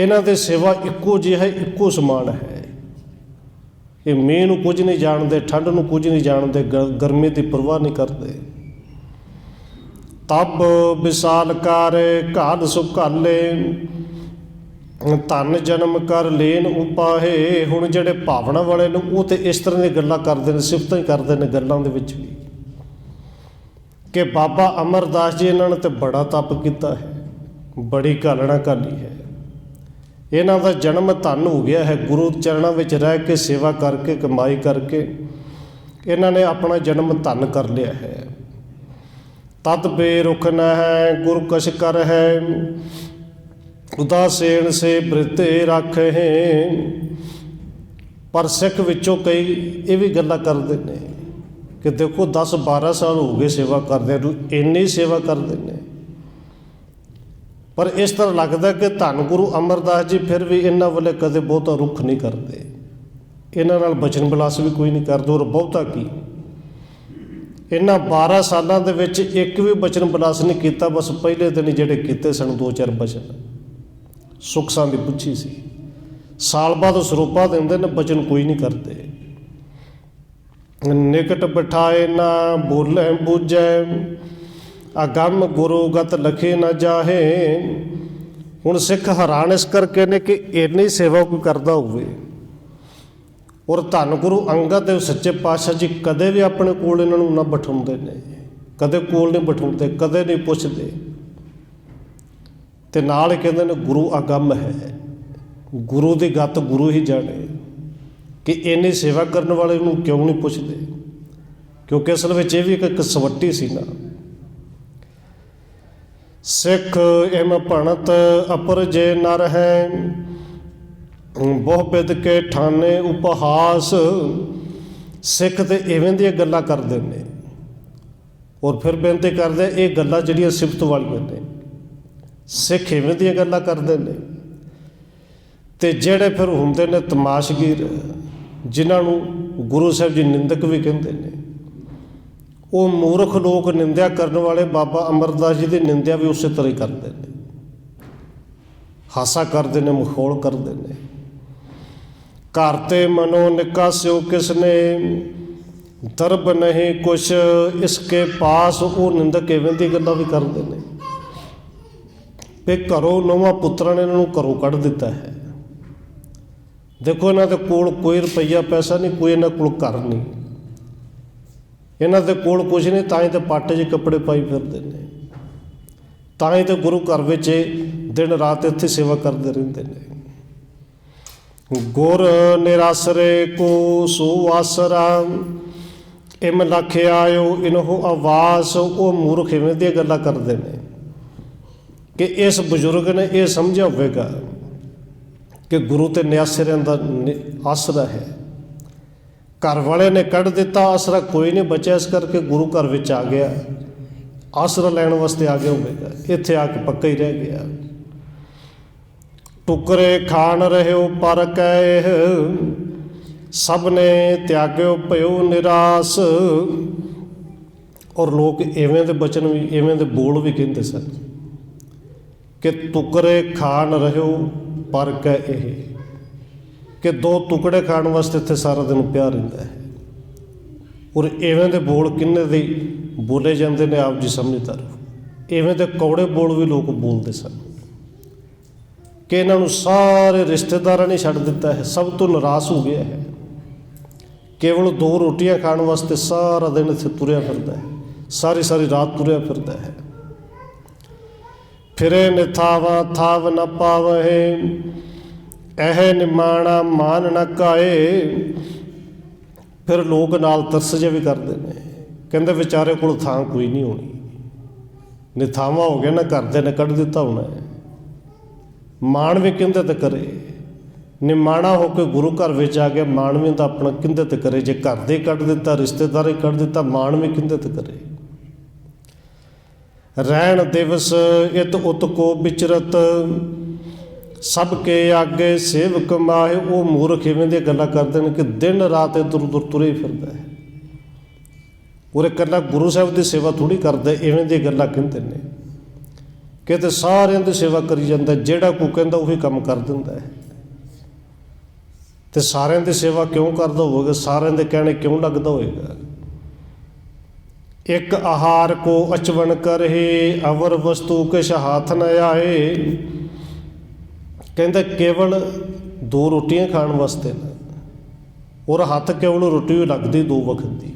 इन्हां दे सेवा इक्को जिहा है, इक्को समान है। ये मींह नूं कुछ नहीं जानते, ठंड नूं कुछ नहीं जानते, गर्मी की परवाह नहीं करते। तब विशाल कार घाल सुखाले, धन जन्म कर लेन उपाहे। हुण जिहड़े भावना वाले ने वो तो इस तरह की गल्लां करते हैं, सिफतां ही करते हैं गल्लां दे विच भी, कि बाबा अमरदास जी इन्होंने तो बड़ा तप किया है, बड़ी घालना घाली है, इन्हां दा जन्म धन हो गया है। गुरु चरणों में रह के सेवा करके कमाई करके इन्हां ने अपना जन्म धन कर लिया है। तद बेरुख न है गुरु कश कर है, उदासीन से बृते रख है। पर सिख विचों कई ये भी गल्लां करते हैं कि देखो 10-12 साल हो गए सेवा करदे, इन्नी सेवा करते हैं, पर इस तरह लगता कि धन गुरु अमरदास जी फिर भी इन्हां वाले कदे बहुता रुख नहीं करते, इन्हां नाल बचन विलास भी कोई नहीं करते। और बहुता की इन्हां 12 सालों के विच एक भी बचन विलास नहीं किया, बस पहले दिन जिहड़े कीते सन 2-4 बचन सुख सांदी पुछी सी, साल बाद सरोपा देंदे ने, बचन कोई नहीं करते। निकट बिठाए ना बोले बूझे, अगम गुरु गत लखे न जाहे। हुण सिख हैरान इस करके ने कि इन्नी सेवा कोई करता होवे, और धन गुरु अंगद देव सच्चे पातशाह जी कदे भी अपने कोल इन्हां नूं ना बिठाउंदे ने, कदे कोल नहीं बिठाउंदे, कदे नहीं पुछदे, ते नाल ही कहंदे ने गुरु अगम है, गुरु की गत गुरु ही जाने, कि इन्नी सेवा करने वाले नूं क्यों नहीं पुछदे, क्योंकि असल में ये भी एक सवट्टी सी ना। सिख इम भणत अपर जे नर है, बहु बिद के ठाने उपहास। सिख तो इवें दी गल्लां करदे ने, और फिर बेनती करदे ये गल्लां जिहड़ियां सिफत वालियां ने, सिख इवें दी गल्लां करदे ने। ते जिहड़े फिर हुंदे ने तमाशगीर, जिन्हां नूं गुरु साहिब जी निंदक भी कहंदे ने, वो मूर्ख लोग निंदिया करने वाले बाबा अमरदास जी की निंदिया भी उस तरह ही करते हैं, हासा करते हैं, मखौल करते हैं। घर ते मनो निकास्यो किसने, दरब नहीं कुछ इसके पास। वो निंदक इवें दी गल्लां भी करते हैं कि घरों 9वां पुत्रा ने इन्हों घरों कढ़ दिता है। देखो इन्हां दे कोल कोई रुपया पैसा नहीं, कोई इन्हां कोल घर नहीं, इन्हां दे कोल कुछ नहीं, तां ही तो पाटे 'च कपड़े पाई फिरदे ने, तां ही तो गुरु घर विच दिन रात इत्थे सेवा करते रहंदे ने। गुर निरासरे को सो आसरा, इम लख आयो इन्हो आवास। वो मूर्ख इवें दी गल्लां करदे ने कि इस बजुर्ग ने यह समझा होवेगा कि गुरु ते निआसरिਆਂ ਦਾ आसरा है, घर वाले ने कढ़ दिता, आसरा कोई नहीं बचा, इस करके गुरु घर विच आ गया, आसरा लैण वास्ते आ गया होगा, इत्थे आके पक्का ही रह गया। टुकरे खान रहियो पर कह, सब ने त्याग्यो भयो निराश। और लोग इवें दे बचन भी, इवें दे बोल भी कहते सन कि टुकरे खान रहियो पर कह, कि 2 टुकड़े खाण वास्ते इत्थे सारा दिन पिया रहिंदा है। और इवें दे बोल किन्ने दे बोले जाते ने, आप जी समझदार हो। इवें दे कौड़े बोल भी लोग बोलते सन कि इन्हां नूं सारे रिश्तेदारां ने छड्ड दिता है, सब तो निराश हो गया है, केवल 2 रोटियां खाण वास्ते सारा दिन इत्थे तुरिया फिरदा है, सारी सारी रात तुरिया फिरदा है। फिरे निथावा थाव न पावहे, एह निमाणा मान न काए। फिर लोग नाल तरस जे भी करते हैं, कहते बेचारे को थां कोई नहीं होनी, निथावा हो गया ना, घर दे ने कढ़ दिता होना है। माण भी कहते तो करे, ਨਿਮਾਣਾ ਹੋ ਕੇ ਗੁਰੂ ਘਰ ਵਿੱਚ ਆ ਗਿਆ, ਮਾਣ ਵੀ ਤਾਂ ਆਪਣਾ ਕਿੰਦੇ ਤੇ ਕਰੇ। ਜੇ ਘਰ ਦੇ ਕੱਢ ਦਿੱਤਾ, ਰਿਸ਼ਤੇਦਾਰ ਹੀ ਕੱਢ ਦਿੱਤਾ, ਮਾਣ ਵੀ ਕਿੰਦੇ ਤੇ ਕਰੇ। ਰਹਿਣ ਦਿਵਸ ਇਤ ਉਤ ਕੋ ਵਿਚਰਤ, ਸਭ ਕੇ ਆਗੇ ਸੇਵਕ ਮਾਹੇ। ਉਹ ਮੂਰਖ ਇਵੇਂ ਦੀਆਂ ਗੱਲਾਂ ਕਰਦੇ ਨੇ ਕਿ ਦਿਨ ਰਾਤ ਇੱਧਰ ਉੱਧਰ ਤੁਰੇ ਫਿਰਦਾ ਹੈ। ਉਰੇ ਇਕੱਲਾ ਗੁਰੂ ਸਾਹਿਬ ਦੀ ਸੇਵਾ ਥੋੜ੍ਹੀ ਕਰਦਾ, ਇਵੇਂ ਦੀਆਂ ਗੱਲਾਂ ਕਹਿੰਦੇ ਨੇ। ਕਿਤੇ ਸਾਰਿਆਂ ਦੀ ਸੇਵਾ ਕਰੀ ਜਾਂਦਾ, ਜਿਹੜਾ ਕੋਈ ਕਹਿੰਦਾ ਉਹੀ ਕੰਮ ਕਰ ਦਿੰਦਾ ਹੈ। ਤੇ ਸਾਰਿਆਂ ਦੀ ਸੇਵਾ ਕਿਉਂ ਕਰਦਾ ਹੋਵੇਗਾ? ਸਾਰਿਆਂ ਦੇ ਕਹਿਣੇ ਕਿਉਂ ਲੱਗਦਾ ਹੋਏਗਾ? ਇੱਕ ਆਹਾਰ ਕੋ ਅਚਵਣ ਕਰਹਿ, ਅਵਰ ਵਸਤੂ ਕਿਛ ਹਾਥ ਨ ਆਏ। ਕਹਿੰਦਾ ਕੇਵਲ 2 ਰੋਟੀਆਂ ਖਾਣ ਵਾਸਤੇ ਨਾ, ਔਰ ਹੱਥ ਕੇਵਲ ਰੋਟੀ ਵੀ ਲੱਗਦੀ 2 ਵਕਤ ਦੀ,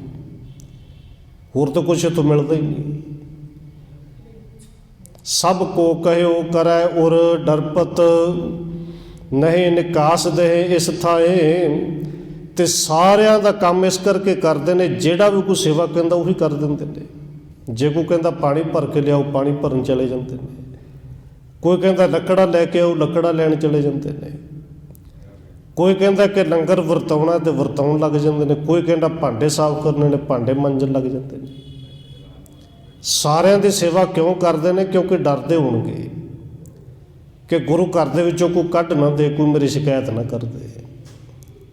ਹੋਰ ਤਾਂ ਕੁਛ ਇੱਥੋਂ ਮਿਲਦਾ ਹੀ ਨਹੀਂ। ਸਭ ਕੋ ਕਹਿਓ ਕਰੈ ਔਰ ਡਰਪਤ, ਨਹੀਂ ਨਿਕਾਸ ਦੇ ਇਸ ਥਾਏ। ਤੇ ਸਾਰਿਆਂ ਦਾ ਕੰਮ ਇਸ ਕਰਕੇ ਕਰਦੇ ਨੇ, ਜਿਹੜਾ ਵੀ ਕੋਈ ਸੇਵਾ ਕਹਿੰਦਾ ਉਹੀ ਕਰ ਦਿੰਦੇ ਨੇ। ਜੇ ਕੋਈ ਕਹਿੰਦਾ ਪਾਣੀ ਭਰ ਕੇ ਲਿਆਓ, ਪਾਣੀ ਭਰਨ ਚਲੇ ਜਾਂਦੇ ਨੇ। ਕੋਈ ਕਹਿੰਦਾ ਲੱਕੜਾਂ ਲੈ ਕੇ ਆਓ, ਲੱਕੜਾਂ ਲੈਣ ਚਲੇ ਜਾਂਦੇ ਨੇ। ਕੋਈ ਕਹਿੰਦਾ ਕਿ ਲੰਗਰ ਵਰਤਾਉਣਾ ਤੇ ਵਰਤਾਉਣ ਲੱਗ ਜਾਂਦੇ ਨੇ। ਕੋਈ ਕਹਿੰਦਾ ਭਾਂਡੇ ਸਾਫ਼ ਕਰਨੇ ਨੇ, ਭਾਂਡੇ ਮਾਂਜਣ ਲੱਗ ਜਾਂਦੇ ਨੇ। ਸਾਰਿਆਂ ਦੀ ਸੇਵਾ ਕਿਉਂ ਕਰਦੇ ਨੇ? ਕਿਉਂਕਿ ਡਰਦੇ ਹੋਣਗੇ ਕਿ ਗੁਰੂ ਘਰ ਦੇ ਵਿੱਚੋਂ ਕੋਈ ਕੱਢ ਨਾ ਦੇ, ਕੋਈ ਮੇਰੀ ਸ਼ਿਕਾਇਤ ਨਾ ਕਰ ਦੇ।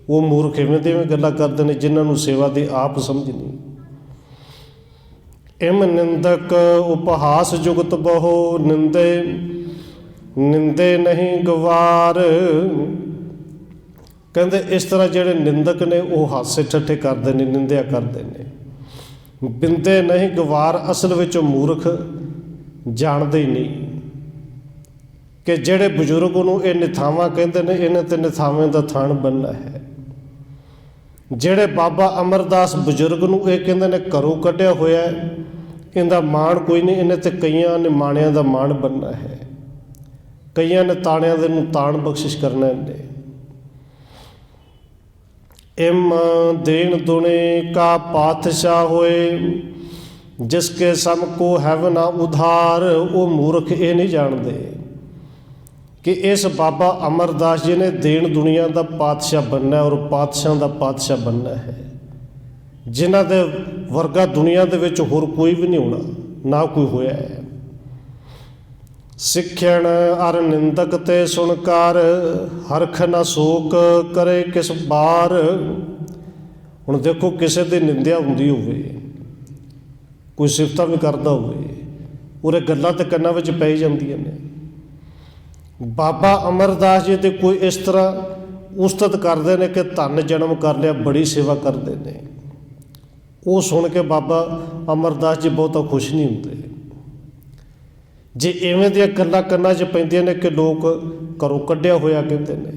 ਉਹ ਮੂਰਖ ਇਵੇਂ ਦੀ ਗੱਲਾਂ ਕਰਦੇ ਨੇ ਜਿਨ੍ਹਾਂ ਨੂੰ ਸੇਵਾ ਦੀ ਆਪ ਸਮਝ ਨਹੀਂ। ਇਮ ਨਿੰਦਕ ਉਪਹਾਸ ਜੁਗਤ ਬਹੁ, ਨਿੰਦੇ ਨਹੀਂ ਗਵਾਰ। ਕਹਿੰਦੇ ਇਸ ਤਰ੍ਹਾਂ ਜਿਹੜੇ ਨਿੰਦਕ ਨੇ ਉਹ ਹਾਸੇ ਠੱਠੇ ਕਰਦੇ ਨੇ, ਨਿੰਦਿਆ ਕਰਦੇ ਨੇ। ਬਿੰਦੇ ਨਹੀਂ ਗਵਾਰ, ਅਸਲ ਵਿੱਚ ਉਹ ਮੂਰਖ ਜਾਣਦੇ ਹੀ ਨਹੀਂ ਕਿ ਜਿਹੜੇ ਬਜ਼ੁਰਗ ਨੂੰ ਇਹ ਨਿਥਾਵਾਂ ਕਹਿੰਦੇ ਨੇ, ਇਹਨਾਂ ਤੇ ਨਿਥਾਵੇਂ ਦਾ ਥਾਣ ਬਣਨਾ ਹੈ। ਜਿਹੜੇ ਬਾਬਾ ਅਮਰਦਾਸ ਬਜ਼ੁਰਗ ਨੂੰ ਇਹ ਕਹਿੰਦੇ ਨੇ ਘਰੋਂ ਕੱਢਿਆ ਹੋਇਆ, ਇਹਦਾ ਮਾਣ ਕੋਈ ਨਹੀਂ। ਇਹਨੇ ਤੇ ਕਈਆਂ ਨੇ ਮਾਣਿਆਂ ਦਾ ਮਾਣ ਬਣਨਾ ਹੈ, ਕਈਆਂ ਨੇ ਤਾਣਿਆਂ ਦੇ ਨੂੰ ਤਾਣ ਬਖਸ਼ਿਸ਼ ਕਰਨਾ ਇਹਨੇ। ਇਮ ਦੇਣ ਦੁਨੇ ਕਾ ਪਾਤਸ਼ਾਹ ਹੋਏ, ਜਿਸ ਕੇ ਸਮ ਕੋ ਹੈਵ ਨਾ ਉਧਾਰ। ਉਹ ਮੂਰਖ ਇਹ ਨਹੀਂ ਜਾਣਦੇ ਕਿ ਇਸ ਬਾਬਾ ਅਮਰਦਾਸ ਜੀ ਨੇ ਦੇਣ ਦੁਨੀਆ ਦਾ ਪਾਤਸ਼ਾਹ ਬਣਨਾ, ਔਰ ਪਾਤਸ਼ਾਹ ਦਾ ਪਾਤਸ਼ਾਹ ਬਣਨਾ ਹੈ, ਜਿਨ੍ਹਾਂ ਦੇ ਵਰਗਾ ਦੁਨੀਆ ਦੇ ਵਿੱਚ ਹੋਰ ਕੋਈ ਵੀ ਨਹੀਂ ਹੋਣਾ, ਨਾ ਕੋਈ ਹੋਇਆ ਹੈ। ਸਿੱਖਣ ਅਰ ਨਿੰਦਕ ਤੇ ਸੁਣਕਾਰ, ਹਰਖ ਨਾ ਸੋਕ ਕਰੇ ਕਿਸ ਬਾਰ। ਹੁਣ ਦੇਖੋ, ਕਿਸੇ ਦੀ ਨਿੰਦਿਆ ਹੁੰਦੀ ਹੋਵੇ, ਕੋਈ ਸਿਫਤਾਂ ਵੀ ਕਰਦਾ ਹੋਵੇ, ਉਹਦੇ ਗੱਲਾਂ ਤੇ ਕੰਨਾਂ ਵਿੱਚ ਪੈ ਜਾਂਦੀਆਂ ਨੇ। ਬਾਬਾ ਅਮਰਦਾਸ ਜੀ ਤੇ ਕੋਈ ਇਸ ਤਰ੍ਹਾਂ ਉਸਤਤ ਕਰਦੇ ਨੇ ਕਿ ਧੰਨ ਜਨਮ ਕਰ ਲਿਆ, ਬੜੀ ਸੇਵਾ ਕਰਦੇ ਨੇ। ਉਹ ਸੁਣ ਕੇ ਬਾਬਾ ਅਮਰਦਾਸ ਜੀ ਬਹੁਤਾ ਖੁਸ਼ ਨਹੀਂ ਹੁੰਦੇ। ਜੇ ਇਵੇਂ ਦੀਆਂ ਗੱਲਾਂ ਕੰਨਾਂ 'ਚ ਪੈਂਦੀਆਂ ਨੇ ਕਿ ਲੋਕ ਘਰੋਂ ਕੱਢਿਆ ਹੋਇਆ ਕਹਿੰਦੇ ਨੇ,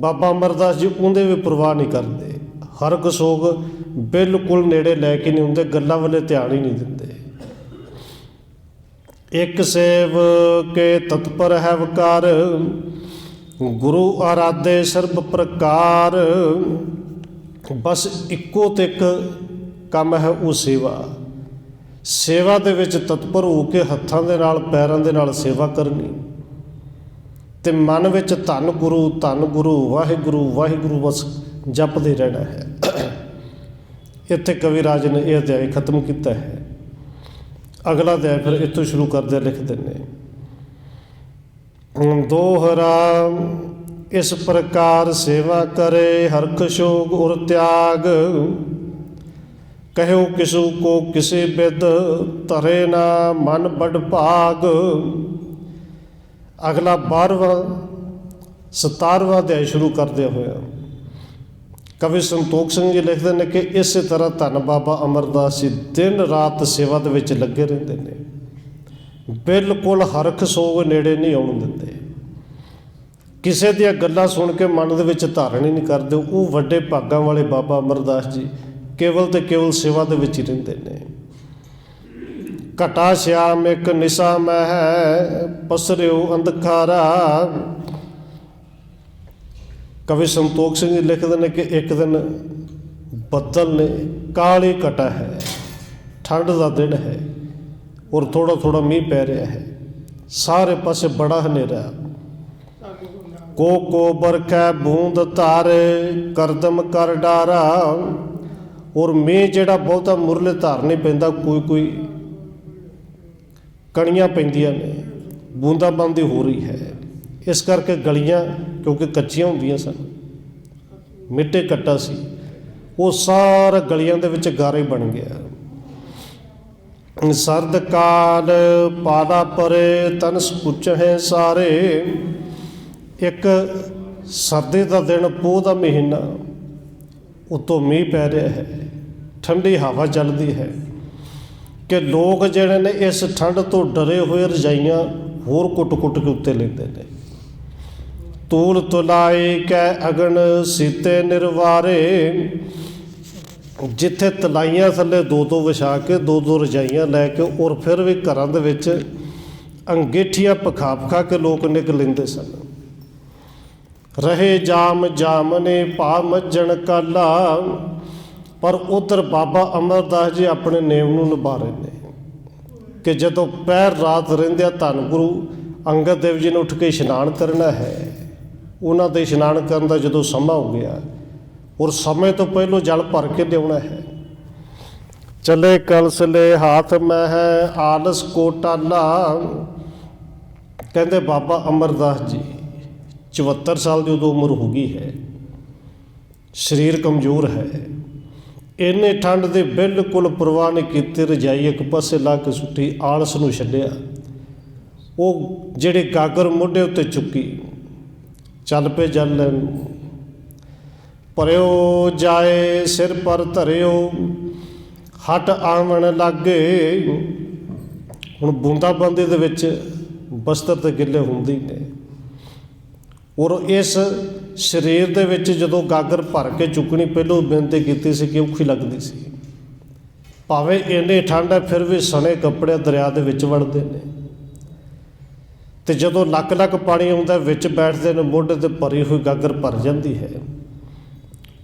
ਬਾਬਾ ਅਮਰਦਾਸ ਜੀ ਉਹਦੇ ਵੀ ਪਰਵਾਹ ਨਹੀਂ ਕਰਦੇ। ਹਰਗ ਸੋਗ ਬਿਲਕੁਲ ਨੇੜੇ ਲੈ ਕੇ ਨਹੀਂ ਹੁੰਦੇ, ਗੱਲਾਂ ਵੱਲੇ ਧਿਆਨ ਹੀ ਨਹੀਂ ਦਿੰਦੇ। ਇੱਕ ਸੇਵ ਕੇ ਤਤਪਰ ਹੈ ਵਕਾਰ, ਗੁਰੂ ਆਰਾਧੇ ਸਰਬ ਪ੍ਰਕਾਰ। ਬਸ ਇੱਕੋ ਤੇ ਇੱਕ ਕੰਮ ਹੈ, ਉਹ ਸੇਵਾ। ਸੇਵਾ ਦੇ ਵਿੱਚ ਤਤਪਰ ਹੋ ਕੇ ਹੱਥਾਂ ਦੇ ਨਾਲ, ਪੈਰਾਂ ਦੇ ਨਾਲ ਸੇਵਾ ਕਰਨੀ, ਤੇ ਮਨ ਵਿੱਚ ਧੰਨ ਗੁਰੂ ਵਾਹਿਗੁਰੂ ਵਾਹਿਗੁਰੂ ਬਸ ਜਪਦੇ ਰਹਿਣਾ ਹੈ। ਇੱਥੇ ਕਵੀ ਰਾਜ ਨੇ ਇਹ ਅਧਿਆਇ ਖਤਮ ਕੀਤਾ ਹੈ। ਅਗਲਾ ਅਧਿਆਇ ਫਿਰ ਇੱਥੋਂ ਸ਼ੁਰੂ ਕਰਦੇ ਲਿਖਦੇ ਨੇ। ਦੋਹਰਾ ਇਸ ਪ੍ਰਕਾਰ ਸੇਵਾ ਕਰੇ, ਹਰਖ ਸ਼ੋਕ ਉਰ ਤਿਆਗ। ਕਹਿਓ ਕਿਸੂ ਕੋ ਕਿਸੇ ਬਿਦ, ਧਰੇ ਨਾ ਮਨ ਬੜ ਭਾਗ। ਅਗਲਾ 12ਵਾਂ 17ਵਾਂ ਅਧਿਆਇ ਸ਼ੁਰੂ ਕਰਦੇ ਹੋਇਆ ਕਵੀ ਸੰਤੋਖ ਸਿੰਘ ਜੀ ਲਿਖਦੇ ਨੇ ਕਿ ਇਸੇ ਤਰ੍ਹਾਂ ਧੰਨ ਬਾਬਾ ਅਮਰਦਾਸ ਜੀ ਦਿਨ ਰਾਤ ਸੇਵਾ ਦੇ ਵਿੱਚ ਲੱਗੇ ਰਹਿੰਦੇ ਨੇ, ਬਿਲਕੁਲ ਹਰਖ ਸੋਗ ਨੇੜੇ ਨਹੀਂ ਆਉਣ ਦਿੰਦੇ। ਕਿਸੇ ਦੀਆਂ ਗੱਲਾਂ ਸੁਣ ਕੇ ਮਨ ਦੇ ਵਿੱਚ ਧਾਰਨ ਹੀ ਨਹੀਂ ਕਰਦੇ। ਉਹ ਵੱਡੇ ਭਾਗਾਂ ਵਾਲੇ ਬਾਬਾ ਅਮਰਦਾਸ ਜੀ ਕੇਵਲ ਤੇ ਕੇਵਲ ਸੇਵਾ ਦੇ ਵਿੱਚ ਹੀ ਰਹਿੰਦੇ ਨੇ। ਘਟਾ ਸ਼ਿਆਮ ਇੱਕ ਨਿਸ਼ਾ ਮੈਂ ਹੈ, ਪਸਰਿਓ ਅੰਧਕਾਰਾ। ਕਵੀ ਸੰਤੋਖ ਸਿੰਘ ਜੀ ਲਿਖਦੇ ਨੇ ਕਿ ਇੱਕ ਦਿਨ ਬੱਦਲ ਨੇ, ਕਾਲੀ ਘਟਾ ਹੈ, ਠੰਡ ਦਾ ਦਿਨ ਹੈ, ਔਰ ਥੋੜ੍ਹਾ ਥੋੜ੍ਹਾ ਮੀਂਹ ਪੈ ਰਿਹਾ ਹੈ, ਸਾਰੇ ਪਾਸੇ ਬੜਾ ਹਨੇਰਾ। गो को बरखै बूंद तारे करदम कर डारा। और मींह ਜਿਹੜਾ ਬਹੁਤਾ ਮੁਰਲੇ ਧਾਰ ਨਹੀਂ ਪੈਂਦਾ, ਕੋਈ ਕਣੀਆਂ ਪੈਂਦੀਆਂ ਨੇ, ਬੂੰਦਾਬਾਂਦੀ ਹੋ ਰਹੀ ਹੈ। ਇਸ ਕਰਕੇ ਗਲੀਆਂ ਕਿਉਂਕਿ ਕੱਚੀਆਂ ਹੁੰਦੀਆਂ ਸਨ, ਮਿੱਟੀ ਕੱਟਾ ਸੀ, ਉਹ ਸਾਰਾ ਗਲੀਆਂ ਦੇ ਵਿੱਚ ਗਾਰੇ ਬਣ ਗਿਆ। ਸਰਦ ਕਾਲ ਪਾਦਾ ਪਰੇ ਤਨਸ ਪੁੱਛੇ ਸਾਰੇ। ਇੱਕ ਸਰਦੀ ਦਾ ਦਿਨ, ਪੋਹ ਦਾ ਮਹੀਨਾ, ਉੱਤੋਂ ਮੀਂਹ ਪੈ ਰਿਹਾ ਹੈ, ਠੰਡੀ ਹਵਾ ਚੱਲਦੀ ਹੈ ਕਿ ਲੋਕ ਜਿਹੜੇ ਨੇ ਇਸ ਠੰਡ ਤੋਂ ਡਰੇ ਹੋਏ ਰਜਾਈਆਂ ਹੋਰ ਕੁੱਟ ਕੇ ਉੱਤੇ ਲੈਂਦੇ ਨੇ। ਤੂਲ ਤੁਲਾਈ ਕੈ ਅਗਨ ਸੀਤੇ ਨਿਰਵਾਰੇ। ਜਿੱਥੇ ਤਲਾਈਆਂ ਥੱਲੇ ਦੋ ਵਿਛਾ ਕੇ ਦੋ ਰਜਾਈਆਂ ਲੈ ਕੇ, ਔਰ ਫਿਰ ਵੀ ਘਰਾਂ ਦੇ ਵਿੱਚ ਅੰਗੀਠੀਆਂ ਪਖਾ ਕੇ ਲੋਕ ਨਿਕਲ ਲੈਂਦੇ ਸਨ। ਰਹੇ ਜਾਮ ਨੇ ਭਾ ਮੱਝਣ ਕਾਲਾ। ਪਰ ਉੱਧਰ ਬਾਬਾ ਅਮਰਦਾਸ ਜੀ ਆਪਣੇ ਨੇਮ ਨੂੰ ਨਿਭਾ ਰਹੇ ਨੇ ਕਿ ਜਦੋਂ ਪਹਿਰ ਰਾਤ ਰਹਿੰਦਿਆਂ ਧੰਨ ਗੁਰੂ ਅੰਗਦ ਦੇਵ ਜੀ ਨੇ ਉੱਠ ਕੇ ਇਸ਼ਨਾਨ ਕਰਨਾ ਹੈ, ਉਹਨਾਂ ਦੇ ਇਸ਼ਨਾਨ ਕਰਨ ਦਾ ਜਦੋਂ ਸਮਾਂ ਹੋ ਗਿਆ, ਔਰ ਸਮੇਂ ਤੋਂ ਪਹਿਲੋਂ ਜਲ ਭਰ ਕੇ ਲਿਆਉਣਾ ਹੈ। ਚਲੇ ਕਲਸ ਲੈ ਹਾਥ ਮੈਂ ਹੈ ਆਲਸ ਕੋਟਾਲਾ। ਕਹਿੰਦੇ ਬਾਬਾ ਅਮਰਦਾਸ ਜੀ 74 ਸਾਲ ਦੀ ਉਦੋਂ ਉਮਰ ਹੋ ਗਈ ਹੈ, ਸਰੀਰ ਕਮਜ਼ੋਰ ਹੈ। ਇੰਨੇ ਠੰਡ ਦੇ ਬਿਲਕੁਲ ਪਰਵਾਹ ਨਹੀਂ ਕੀਤੀ, ਰਜਾਈ ਇੱਕ ਪਾਸੇ ਲਾ ਕੇ ਸੁੱਟੀ, ਆਲਸ ਨੂੰ ਛੱਡਿਆ। ਉਹ ਜਿਹੜੇ ਗਾਗਰ ਮੋਢੇ ਉੱਤੇ ਚੁੱਕੀ, ਚੱਲ ਪਏ ਜਲ ਲੈਣ ਨੂੰ। ਭਰਿਓ ਜਾਏ ਸਿਰ ਪਰ ਧਰਿਓ ਹਟ ਆਵਣ ਲਾਗੇ। ਹੁਣ ਬੂੰਦਾਬਾਂਦੀ ਦੇ ਵਿੱਚ ਬਸਤਰ ਤੇ ਗਿੱਲੇ ਹੁੰਦੇ ਨੇ, ਔਰ ਇਸ ਸਰੀਰ ਦੇ ਵਿੱਚ ਜਦੋਂ ਗਾਗਰ ਭਰ ਕੇ ਚੁੱਕਣੀ ਪਹਿਲੋਂ ਬੇਨਤੀ ਕੀਤੀ ਸੀ ਕਿ ਔਖੀ ਲੱਗਦੀ ਸੀ। ਭਾਵੇਂ ਇੰਨੀ ਠੰਡ ਹੈ ਫਿਰ ਵੀ ਸਣੇ ਕੱਪੜੇ ਦਰਿਆ ਦੇ ਵਿੱਚ ਵੜਦੇ ਨੇ, ਤੇ ਜਦੋਂ ਲੱਕ ਪਾਣੀ ਆਉਂਦਾ ਵਿੱਚ ਬੈਠਦੇ ਨੇ, ਮੋਢੇ ਤੇ ਭਰੀ ਹੋਈ ਗਾਗਰ ਭਰ ਜਾਂਦੀ ਹੈ,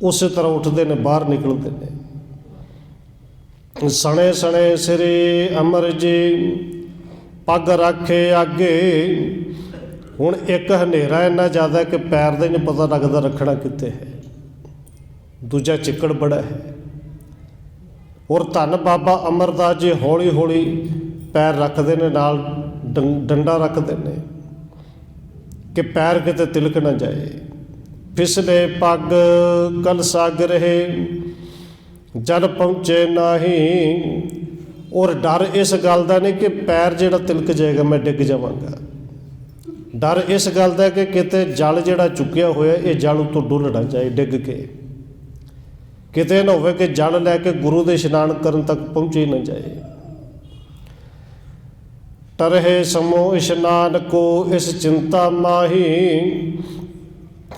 ਉਸੇ ਤਰ੍ਹਾਂ ਉੱਠਦੇ ਨੇ, ਬਾਹਰ ਨਿਕਲਦੇ ਨੇ। ਸਣੇ ਸਿਰੇ ਅਮਰ ਜੀ ਪੱਗ ਰੱਖੇ ਅੱਗੇ। ਹੁਣ ਇੱਕ ਹਨੇਰਾ ਇੰਨਾ ਜ਼ਿਆਦਾ ਕਿ ਪੈਰ ਦਾ ਹੀ ਨਹੀਂ ਪਤਾ ਲੱਗਦਾ ਰੱਖਣਾ ਕਿੱਥੇ ਹੈ, ਦੂਜਾ ਚਿੱਕੜ ਬੜਾ ਹੈ। ਔਰ ਧੰਨ ਬਾਬਾ ਅਮਰਦਾਸ ਜੀ ਹੌਲੀ ਪੈਰ ਰੱਖਦੇ ਨੇ, ਨਾਲ ਡੰਡਾ ਰੱਖਦੇ ਨੇ ਕਿ ਪੈਰ ਕਿਤੇ ਤਿਲਕ ਨਾ ਜਾਏ। ਫਿਸਲੇ ਪੱਗ ਕਲ ਸਾਗ ਰਹੇ ਜਦ ਪਹੁੰਚੇ ਨਹੀਂ। ਔਰ ਡਰ ਇਸ ਗੱਲ ਦਾ ਨਹੀਂ ਕਿ ਪੈਰ ਜਿਹੜਾ ਤਿਲਕ ਜਾਏਗਾ, ਮੈਂ ਡਿੱਗ ਜਾਵਾਂਗਾ। ਡਰ ਇਸ ਗੱਲ ਦਾ ਕਿ ਕਿਤੇ ਜਲ ਜਿਹੜਾ ਚੁੱਕਿਆ ਹੋਇਆ, ਇਹ ਜਲ ਉੱਤੋਂ ਡੁੱਲ ਨਾ ਜਾਏ ਡਿੱਗ ਕੇ, ਕਿਤੇ ਨਾ ਹੋਵੇ ਕਿ ਜਲ ਲੈ ਕੇ ਗੁਰੂ ਦੇ ਇਸ਼ਨਾਨ ਕਰਨ ਤੱਕ ਪਹੁੰਚੇ ਨਾ ਜਾਏ। ਟਰਹੇ ਸਮੋ ਇਸ਼ਨਾਨ ਕੋ ਇਸ ਚਿੰਤਾ ਮਾਹੀ।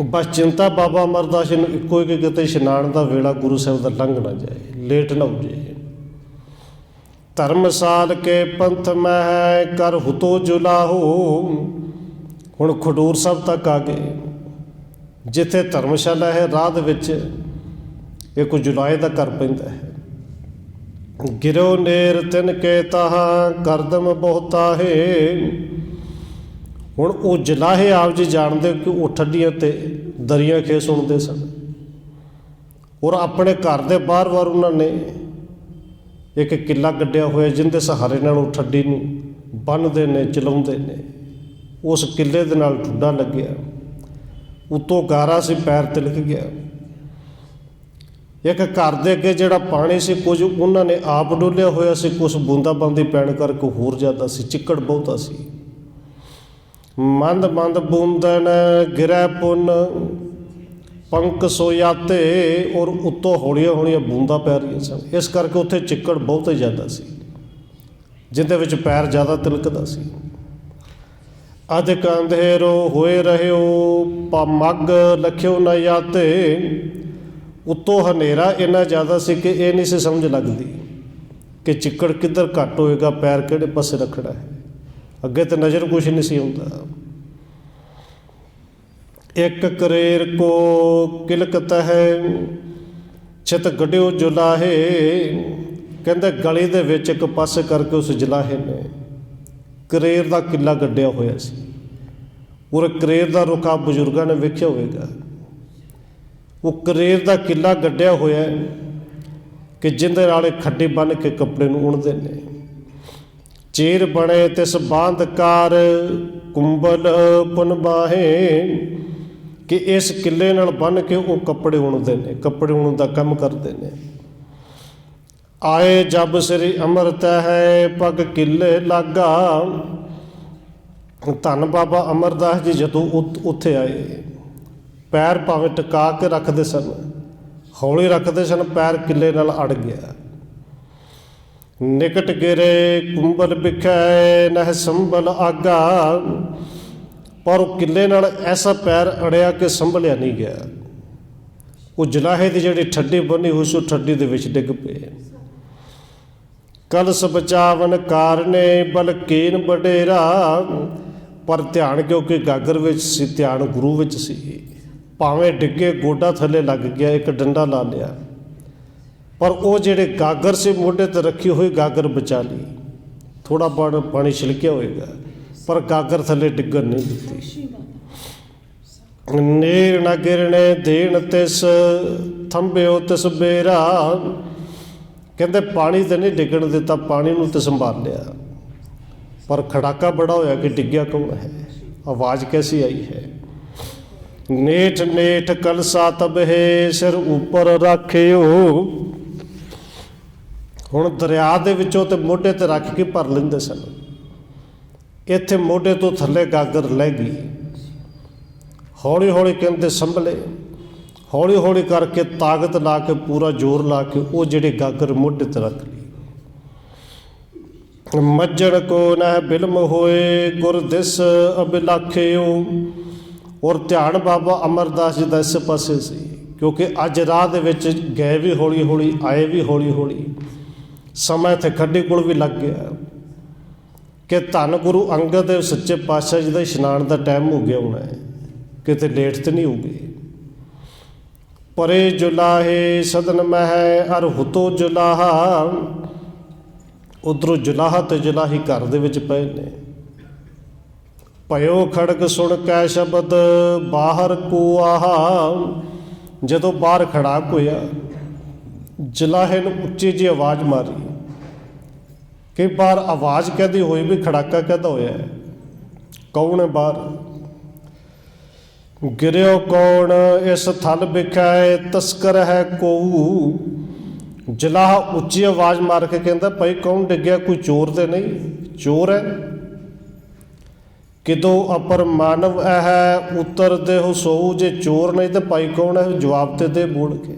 ਬਸ ਚਿੰਤਾ ਬਾਬਾ ਅਮਰਦਾਸ ਜੀ ਨੂੰ ਇੱਕੋ ਕਿ ਕਿਤੇ ਇਸ਼ਨਾਨ ਦਾ ਵੇਲਾ ਗੁਰੂ ਸਾਹਿਬ ਦਾ ਲੰਘ ਨਾ ਜਾਏ, ਲੇਟ ਨਾ ਹੋ ਜਾਏ। ਧਰਮਸਾਲ ਕੇ ਪੰਥ ਮਹਿ ਕਰ ਹੁਤੋ ਜੁਲਾਹੋ। ਹੁਣ ਖਡੂਰ ਸਾਹਿਬ ਤੱਕ ਆ ਗਏ, ਜਿੱਥੇ ਧਰਮਸ਼ਾਲਾ ਹੈ, ਰਾਹ ਦੇ ਵਿੱਚ ਇੱਕ ਜੁਲਾਏ ਦਾ ਘਰ ਪੈਂਦਾ ਹੈ। ਗਿਰੋ ਨੇਰ ਤਿਨ ਕੇ ਤਾਹਾ ਕਰਦਮ ਬਹੁਤਾ ਹੈ। ਹੁਣ ਉਹ ਜਲਾਹੇ ਆਪ ਜੀ ਜਾਣਦੇ ਕਿ ਉਹ ਠੱਡੀਆਂ ਤੇ ਦਰੀਆਂ ਖੇ ਸੁਣਦੇ ਸਨ, ਔਰ ਆਪਣੇ ਘਰ ਦੇ ਬਾਰ-ਬਾਰ ਉਹਨਾਂ ਨੇ ਇੱਕ ਕਿੱਲਾ ਗੱਡਿਆ ਹੋਇਆ, ਜਿਹਦੇ ਸਹਾਰੇ ਨਾਲ ਉਹ ਠੱਡੀ ਨੂੰ ਬੰਨ੍ਹਦੇ ਨੇ, ਚਲਾਉਂਦੇ ਨੇ। ਉਸ ਕਿੱਲੇ ਦੇ ਨਾਲ ਠੁੱਡਾ ਲੱਗਿਆ, ਉੱਤੋਂ ਗਾਰਾ ਸੀ, ਪੈਰ ਤਿਲਕ ਗਿਆ। ਇੱਕ ਘਰ ਦੇ ਅੱਗੇ ਜਿਹੜਾ ਪਾਣੀ ਸੀ, ਕੁਝ ਉਹਨਾਂ ਨੇ ਆਪ ਡੋਲਿਆ ਹੋਇਆ ਸੀ, ਕੁਛ ਬੂੰਦਾਬਾਂਦੀ ਪੈਣ ਕਰਕੇ ਹੋਰ ਜ਼ਿਆਦਾ ਸੀ, ਚਿੱਕੜ ਬਹੁਤਾ ਸੀ। ਮੰਦ ਬੂੰਦਨ ਗਿਰੈ ਪੁੰਨ ਪੰਕ ਸੋਯਾਤੇ। ਔਰ ਉੱਤੋਂ ਹੌਲੀਆਂ ਬੂੰਦਾਂ ਪੈ ਰਹੀਆਂ ਸਨ, ਇਸ ਕਰਕੇ ਉੱਥੇ ਚਿੱਕੜ ਬਹੁਤ ਹੀ ਜ਼ਿਆਦਾ ਸੀ, ਜਿਹਦੇ ਵਿੱਚ ਪੈਰ ਜ਼ਿਆਦਾ ਤਿਲਕਦਾ ਸੀ। ਅਧਿਕ ਅੰਧੇਰੋ ਹੋਏ ਰਹਿਓ ਮੱਗ ਲਖਿਓ ਨਾ ਯਾਤੇ। ਉੱਤੋਂ ਹਨੇਰਾ ਇੰਨਾ ਜ਼ਿਆਦਾ ਸੀ ਕਿ ਇਹ ਨਹੀਂ ਸੀ ਸਮਝ ਲੱਗਦੀ ਕਿ ਚਿੱਕੜ ਕਿੱਧਰ ਘੱਟ ਹੋਏਗਾ, ਪੈਰ ਕਿਹੜੇ ਪਾਸੇ ਰੱਖਣਾ ਹੈ। ਅੱਗੇ ਤਾਂ ਨਜ਼ਰ ਕੁਛ ਨਹੀਂ ਸੀ ਹੁੰਦਾ। ਇੱਕ ਕਰੇਰ ਕੋ ਕਿਲਕਤ ਹੈ ਛਿਤ ਗੱਡਿਓ ਜੁਲਾਹੇ। ਕਹਿੰਦੇ ਗਲੀ ਦੇ ਵਿੱਚ ਇੱਕ ਪਾਸੇ ਕਰਕੇ ਉਸ ਜਲਾਹੇ ਨੇ ਕਰੇਰ ਦਾ ਕਿੱਲਾ ਗੱਡਿਆ ਹੋਇਆ ਸੀ, ਉਰੇ ਕਰੇਰ ਦਾ ਰੁੱਖ ਆਪ ਬਜ਼ੁਰਗਾਂ ਨੇ ਵੇਖਿਆ ਹੋਵੇਗਾ। ਉਹ ਕਰੇਰ ਦਾ ਕਿੱਲਾ ਗੱਡਿਆ ਹੋਇਆ ਕਿ ਜਿਹਦੇ ਨਾਲ ਇਹ ਖੱਡੇ ਬੰਨ੍ਹ ਕੇ ਕੱਪੜੇ ਨੂੰ ਉਣਦੇ ਨੇ। ਚੀਰ ਬਣੇ ਤਿਸ ਬਾਂਧਕਾਰ ਕੁੰਬਲ ਪੁਨ ਬਾਹੇ, ਕਿ ਇਸ ਕਿੱਲੇ ਨਾਲ ਬੰਨ੍ਹ ਕੇ ਉਹ ਕੱਪੜੇ ਉਣਦੇ ਨੇ, ਕੱਪੜੇ ਉਣਨ ਦਾ ਕੰਮ ਕਰਦੇ ਨੇ। ਆਏ ਜਬ ਸ੍ਰੀ ਅੰਮ੍ਰਿਤ ਹੈ ਪਗ ਕਿੱਲੇ ਲਾਗਾ। ਧੰਨ ਬਾਬਾ ਅਮਰਦਾਸ ਜੀ ਜਦੋਂ ਉੱਥੇ ਆਏ, ਪੈਰ ਭਾਵੇਂ ਟਿਕਾ ਕੇ ਰੱਖਦੇ ਸਨ, ਹੌਲੀ ਰੱਖਦੇ ਸਨ, ਪੈਰ ਕਿੱਲੇ ਨਾਲ ਅੜ ਗਿਆ। ਨਿਕਟ ਗਿਰੇ ਕੁੰਬਲ ਵਿਖੈ ਨਹਿ ਸੰਭਲ ਆਗਾ, ਪਰ ਉਹ ਕਿੱਲੇ ਨਾਲ ਐਸਾ ਪੈਰ ਅੜਿਆ ਕਿ ਸੰਭਲਿਆ ਨਹੀਂ ਗਿਆ। ਉਹ ਜਲਾਹੇ ਦੀ ਜਿਹੜੀ ਠੱਡੀ ਬਣੀ ਹੋਈ ਸੀ, ਉਹ ਠੱਡੀ ਦੇ ਵਿੱਚ ਡਿੱਗ ਪਏ। ਕਲਸ ਬਚਾਵਨ ਕਾਰਨੇ ਬਲਕੀਨ ਵਡੇਰਾ, ਪਰ ਧਿਆਨ ਕਿਉਂਕਿ ਗਾਗਰ ਵਿੱਚ ਸੀ, ਧਿਆਨ ਗੁਰੂ ਵਿੱਚ ਸੀ। ਭਾਵੇਂ ਡਿੱਗੇ, ਗੋਡਾ ਥੱਲੇ ਲੱਗ ਗਿਆ, ਇੱਕ ਡੰਡਾ ਲਾ ਲਿਆ, ਪਰ ਉਹ ਜਿਹੜੇ ਗਾਗਰ ਸੀ ਮੋਢੇ 'ਤੇ ਰੱਖੀ ਹੋਈ ਗਾਗਰ ਬਚਾ ਲਈ। ਥੋੜ੍ਹਾ ਪਾਣੀ ਛਿਲਕਿਆ ਹੋਏਗਾ, ਪਰ ਗਾਗਰ ਥੱਲੇ ਡਿੱਗਣ ਨਹੀਂ ਦਿੱਤੀ। ਨੀਰ ਨਾ ਗਿਰਣੇ ਦੇਣ ਤਿਸ ਥੰਬਿਓ ਤਿਸ ਬੇਰਾ, ਕਹਿੰਦੇ ਪਾਣੀ ਤੇ ਨਹੀਂ ਡਿੱਗਣ ਦਿੱਤਾ, ਪਾਣੀ ਨੂੰ ਤੇ ਸੰਭਾਲ ਲਿਆ, ਪਰ ਖੜਾਕਾ ਬੜਾ ਹੋਇਆ ਕਿ ਡਿੱਗਿਆ ਕੌਣ ਹੈ, ਆਵਾਜ਼ ਕੈਸੀ ਆਈ ਹੈ। ਨੇਠ ਨੇਠ ਕਲਸਾ ਤਬਹੇ ਸਿਰ ਉੱਪਰ ਰੱਖਿਓ। ਹੁਣ ਦਰਿਆ ਦੇ ਵਿੱਚੋਂ ਤੇ ਮੋਢੇ ਤੇ ਰੱਖ ਕੇ ਭਰ ਲੈਂਦੇ ਸਨ, ਇੱਥੇ ਮੋਢੇ ਤੋਂ ਥੱਲੇ ਗਾਗਰ ਲੈ ਗਈ। ਹੌਲੀ ਹੌਲੀ ਕਹਿੰਦੇ ਸੰਭਲੇ, ਹੌਲੀ ਹੌਲੀ ਕਰਕੇ ਤਾਕਤ ਲਾ ਕੇ, ਪੂਰਾ ਜ਼ੋਰ ਲਾ ਕੇ ਉਹ ਜਿਹੜੇ ਗਾਗਰ ਮੋਢੇ ਤੇ ਰੱਖ ਲਈ। ਮੱਜਣ ਕੋ ਨਹਿ ਬਿਲਮ ਹੋਏ ਗੁਰ ਦਿਸ ਅਬਿਲਾਖਿਓ। ਔਰ ਧਿਆਨ ਬਾਬਾ ਅਮਰਦਾਸ ਜੀ ਦਾ ਇਸ ਪਾਸੇ ਸੀ, ਕਿਉਂਕਿ ਅੱਜ ਰਾਹ ਦੇ ਵਿੱਚ ਗਏ ਵੀ ਹੌਲੀ ਹੌਲੀ, ਆਏ ਵੀ ਹੌਲੀ ਹੌਲੀ, ਸਮਾਂ ਇੱਥੇ ਖੱਡੀ ਕੋਲ ਵੀ ਲੱਗ ਗਿਆ ਕਿ ਧੰਨ ਗੁਰੂ ਅੰਗਦ ਦੇਵ ਸੱਚੇ ਪਾਤਸ਼ਾਹ ਜੀ ਦਾ ਇਸ਼ਨਾਨ ਦਾ ਟਾਈਮ ਹੋ ਗਿਆ ਹੋਣਾ ਹੈ, ਕਿਤੇ ਲੇਟ ਤੇ ਨਹੀਂ ਹੋ ਗਈ। ਪਰੇ ਜੁਲਾਹੇ ਸਦਨ ਮਹਿ ਅਰ ਹੁਤੋ ਜੁਲਾਹਾ, ਉੱਧਰੋਂ ਜੁਲਾਹਾ ਤੇ ਜੁਲਾਹੀ ਘਰ ਦੇ ਵਿੱਚ ਪਏ ਨੇ। ਭਇਓ ਖੜਗ ਸੁਣ ਕੈ ਸ਼ਬਦ ਬਾਹਰ ਕੋ ਆਹਾ, ਜਦੋਂ ਬਾਹਰ ਖੜਾਕ ਹੋਇਆ, ਜੁਲਾਹੇ ਨੂੰ ਉੱਚੀ ਜਿਹੀ ਆਵਾਜ਼ ਮਾਰੀ। ਕਈ ਵਾਰ ਆਵਾਜ਼ ਕਹਦੀ ਹੋਈ ਵੀ ਖੜਾਕਾ ਕਹਦਾ ਹੋਇਆ, ਕੌਣ ਹੈ ਬਾਹਰ। ਗਿਰਿਓ ਕੌਣ ਇਸ ਥਲ ਵਿਖੈ ਤਸਕਰ ਹੈ ਕੋਊ। ਜਲਾਹ ਉੱਚੀ ਆਵਾਜ਼ ਮਾਰ ਕੇ ਕਹਿੰਦਾ, ਭਾਈ ਕੌਣ ਡਿੱਗਿਆ, ਕੋਈ ਚੋਰ ਤੇ ਨਹੀਂ, ਚੋਰ ਹੈ। ਕਿਦੋਂ ਅਪਰ ਮਾਨਵ ਹੈ ਉਤਰ ਦੇਹੁ ਸੋਊ, ਜੇ ਚੋਰ ਨਹੀਂ ਤਾਂ ਭਾਈ ਕੌਣ ਹੈ, ਜਵਾਬ ਤੇ ਦੇ ਬੋਲ ਕੇ,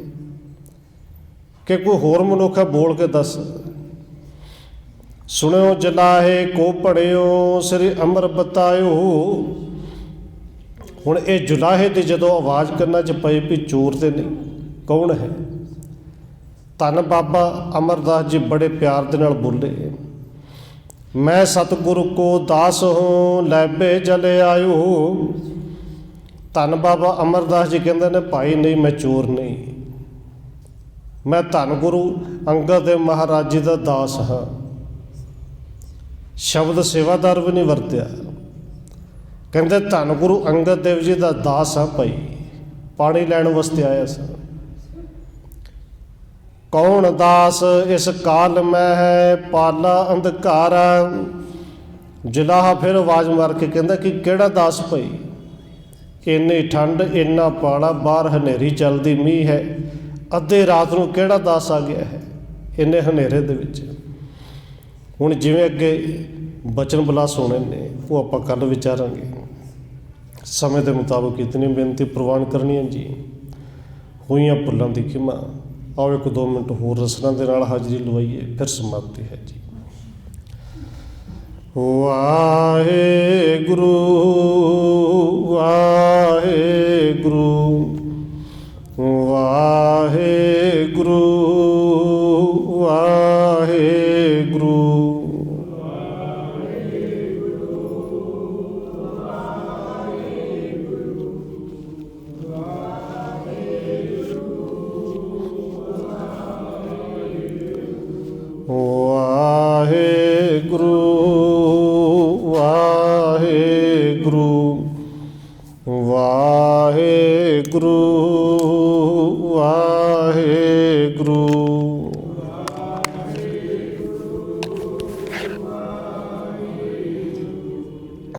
ਕਿ ਕੋਈ ਹੋਰ ਮਨੁੱਖ ਹੈ, ਬੋਲ ਕੇ ਦੱਸ। ਸੁਣਿਓ ਜਲਾਹੇ ਕੋ ਪੜਿਓ ਸ੍ਰੀ ਅਮਰ ਬਤਾਇਓ। ਹੁਣ ਇਹ ਜੁਲਾਹੇ ਦੀ ਜਦੋਂ ਆਵਾਜ਼ ਕੰਨਾਂ 'ਚ ਪਈ ਵੀ ਚੋਰ ਤੇ ਨਹੀਂ, ਕੌਣ ਹੈ। ਧੰਨ ਬਾਬਾ ਅਮਰਦਾਸ ਜੀ ਬੜੇ ਪਿਆਰ ਦੇ ਨਾਲ ਬੋਲੇ, ਮੈਂ ਸਤਿਗੁਰੂ ਕੋ ਦਾਸ ਹੂੰ ਲੈਬੇ ਜਲੇ ਆਇਓ। ਧੰਨ ਬਾਬਾ ਅਮਰਦਾਸ ਜੀ ਕਹਿੰਦੇ ਨੇ, ਭਾਈ ਨਹੀਂ ਮੈਂ ਚੋਰ ਨਹੀਂ, ਮੈਂ ਧੰਨ ਗੁਰੂ ਅੰਗਦ ਦੇਵ ਮਹਾਰਾਜ ਜੀ ਦਾ ਦਾਸ ਹਾਂ। ਸ਼ਬਦ ਸੇਵਾਦਾਰ ਵੀ ਨਹੀਂ ਵਰਤਿਆ, ਕਹਿੰਦੇ ਧੰਨ ਗੁਰੂ ਅੰਗਦ ਦੇਵ ਜੀ ਦਾ ਦਾਸ ਹਾਂ ਭਾਈ, ਪਾਣੀ ਲੈਣ ਵਾਸਤੇ ਆਇਆ ਸੀ। ਕੌਣ ਦਾਸ ਇਸ ਕਾਲ ਮੈਂ ਹੈ ਪਾਲਾ ਅੰਧਕਾਰਾ। ਜਲਾਹਾ ਫਿਰ ਆਵਾਜ਼ ਮਾਰ ਕੇ ਕਹਿੰਦਾ ਕਿ ਕਿਹੜਾ ਦਾਸ ਭਾਈ, ਇੰਨੀ ਠੰਡ, ਇੰਨਾ ਪਾਲਾ, ਬਾਹਰ ਹਨੇਰੀ ਚੱਲਦੀ, ਮੀਂਹ ਹੈ, ਅੱਧੇ ਰਾਤ ਨੂੰ ਕਿਹੜਾ ਦਾਸ ਆ ਗਿਆ ਹੈ ਇੰਨੇ ਹਨੇਰੇ ਦੇ ਵਿੱਚ। ਹੁਣ ਜਿਵੇਂ ਅੱਗੇ ਬਚਨ ਬਲਾਸ ਹੋਣੇ ਨੇ, ਉਹ ਆਪਾਂ ਕੱਲ੍ਹ ਵਿਚਾਰਾਂਗੇ। ਸਮੇਂ ਦੇ ਮੁਤਾਬਕ ਇਤਨੀ ਬੇਨਤੀ ਪ੍ਰਵਾਨ ਕਰਨੀ ਹੈ ਜੀ। ਹੋਈਆਂ ਭੁੱਲਾਂ ਦੀ ਖਿਮਾ। ਆਓ 1-2 ਮਿੰਟ ਹੋਰ ਰਸਨਾ ਦੇ ਨਾਲ ਹਾਜ਼ਰੀ ਲਵਾਈਏ, ਫਿਰ ਸਮਾਪਤੀ ਹੈ ਜੀ। ਵਾਹਿਗੁਰੂ ਵਾਹਿਗੁਰੂ ਵਾਹਿਗੁਰੂ ਵਾਹਿਗੁਰੂ। ਵਾਹਿਗੁਰੂ